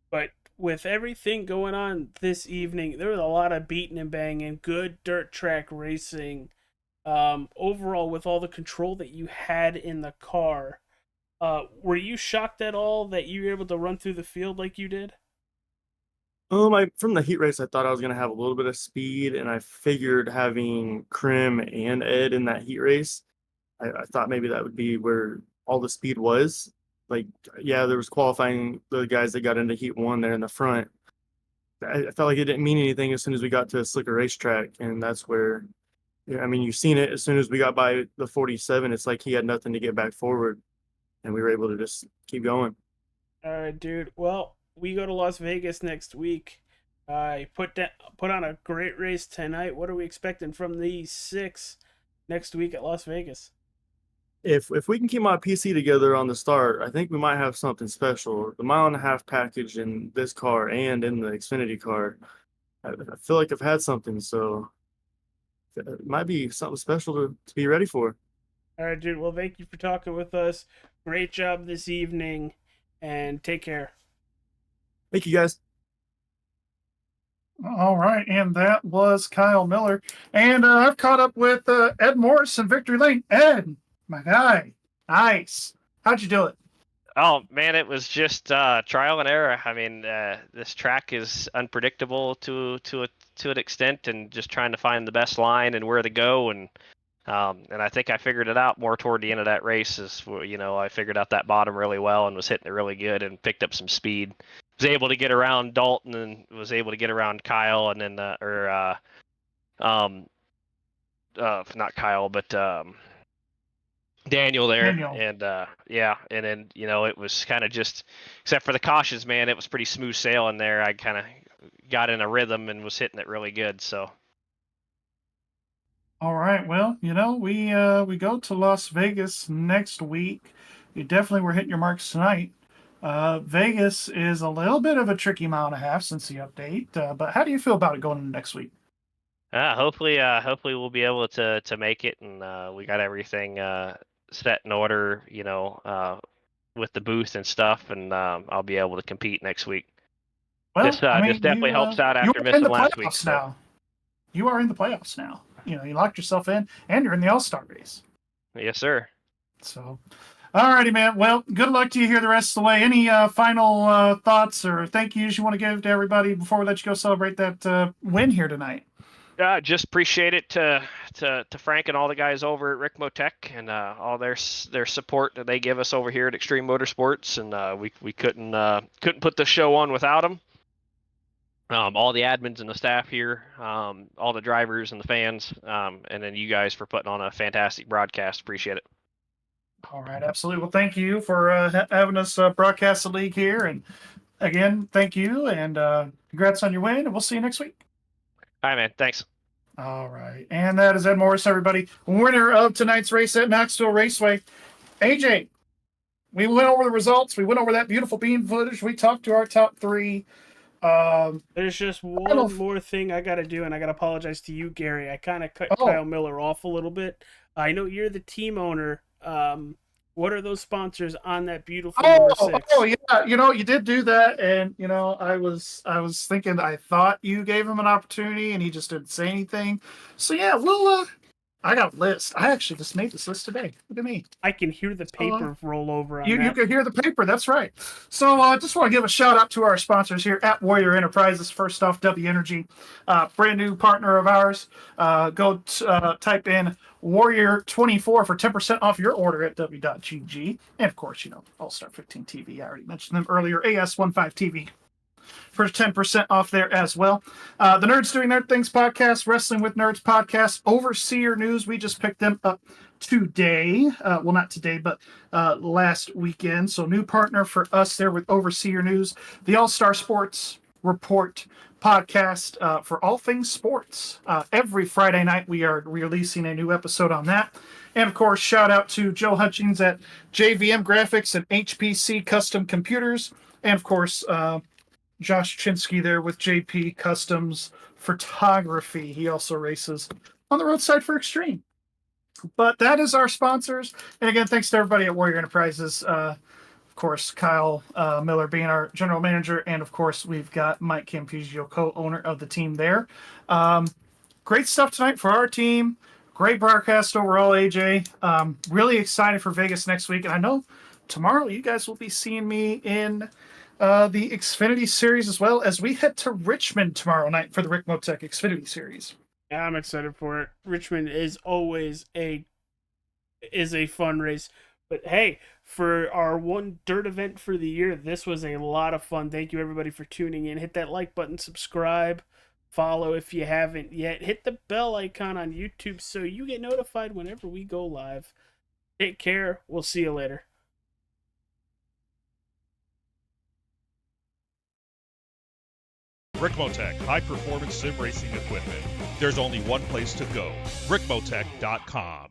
H: But with everything going on this evening, there was a lot of beating and banging, good dirt track racing. Overall, with all the control that you had in the car, were you shocked at all that you were able to run through the field like you did?
L: From the heat race, I thought I was going to have a little bit of speed, and I figured having Krim and Ed in that heat race, I thought maybe that would be where all the speed was. Like, yeah, there was qualifying the guys that got into heat 1 there in the front. I felt like it didn't mean anything as soon as we got to a slicker racetrack, and that's where, you've seen it. As soon as we got by the 47, it's like he had nothing to get back forward, and we were able to just keep going.
H: All right, dude. Well, we go to Las Vegas next week. I put on a great race tonight. What are we expecting from these 6 next week at Las Vegas?
L: If we can keep my PC together on the start, I think we might have something special. The mile and a half package in this car and in the Xfinity car, I feel like I've had something, so it might be something special to be ready for.
H: All right, dude. Well, thank you for talking with us. Great job this evening, and take care.
L: Thank you, guys.
G: All right, and that was Kyle Miller. And I've caught up with Ed Morris in Victory Lane. Ed, my guy, nice. How'd you do it?
M: Oh, man, it was just trial and error. I mean, this track is unpredictable to to an extent, and just trying to find the best line and where to go. And I think I figured it out more toward the end of that race. I figured out that bottom really well and was hitting it really good and picked up some speed. Was able to get around Dalton and was able to get around Kyle, and then not Kyle, but Daniel there.
G: Daniel.
M: And and then it was kind of just, except for the cautions, man, it was pretty smooth sailing there. I kind of got in a rhythm and was hitting it really good. So
G: All right. Well, we go to Las Vegas next week. You definitely were hitting your marks tonight. Vegas is a little bit of a tricky mile and a half since the update. But how do you feel about it going into next week?
M: hopefully we'll be able to make it, and we got everything set in order, with the booth and stuff, and I'll be able to compete next week.
G: Well,
M: This definitely helps out after
G: you're in
M: missing
G: the
M: last week.
G: playoffs now. You are in the playoffs now. You locked yourself in, and you're in the All-Star race.
M: Yes, sir.
G: So, all righty, man. Well, good luck to you here the rest of the way. Any final thoughts or thank yous you want to give to everybody before we let you go celebrate that win here tonight?
M: Just appreciate it to Frank and all the guys over at RICMOTECH and all their support that they give us over here at Extreme Motorsports, and we couldn't put the show on without them. All the admins and the staff here, all the drivers and the fans, and then you guys for putting on a fantastic broadcast. Appreciate it.
G: All right, absolutely. Well, thank you for having us broadcast the league here, and again, thank you, and congrats on your win, and we'll see you next week.
M: All right, man. Thanks.
G: All right. And that is Ed Morris, everybody. Winner of tonight's race at Knoxville Raceway. AJ, we went over the results. We went over that beautiful beam footage. We talked to our top three.
H: There's just one more thing I got to do, and I got to apologize to you, Gary. I kind of cut Kyle Miller off a little bit. I know you're the team owner. What are those sponsors on that beautiful number 6?
G: Oh, yeah. You did do that, and I was thinking, I thought you gave him an opportunity, and he just didn't say anything. So yeah, well, I got a list. I actually just made this list today. Look at me.
H: I can hear the paper roll over on
G: You
H: that.
G: can hear the paper. That's right. So I just want to give a shout out to our sponsors here at Warrior Enterprises. First off, W Energy, brand new partner of ours. Go type in Warrior 24 for 10% off your order at w.gg. And of course, All-Star 15 TV. I already mentioned them earlier. AS15 TV. For 10% off there as well. The Nerds Doing Nerd Things podcast, Wrestling with Nerds podcast, Overseer News. We just picked them up today. Well, not today, but last weekend. So new partner for us there with Overseer News. The All-Star Sports Report podcast for all things sports. Every Friday night we are releasing a new episode on that. And of course, shout out to Joe Hutchings at JVM Graphics and HPC Custom Computers. And of course, Josh Chinsky there with JP Customs Photography. He also races on the roadside for Extreme. But that is our sponsors. And again, thanks to everybody at Warrior Enterprises. Of course, Kyle Miller being our general manager. And of course, we've got Mike Campugio, co-owner of the team there. Great stuff tonight for our team. Great broadcast overall, AJ. Really excited for Vegas next week. And I know tomorrow you guys will be seeing me in the Xfinity Series as well, as we head to Richmond tomorrow night for the RICMOTECH Xfinity Series.
H: Yeah, I'm excited for it. Richmond is always a fun race. But hey, for our one dirt event for the year, this was a lot of fun. Thank you everybody for tuning in. Hit that like button, subscribe, follow if you haven't yet. Hit the bell icon on YouTube so you get notified whenever we go live. Take care. We'll see you later.
F: RICMOTECH, high-performance sim racing equipment. There's only one place to go, RICMOTECH.com.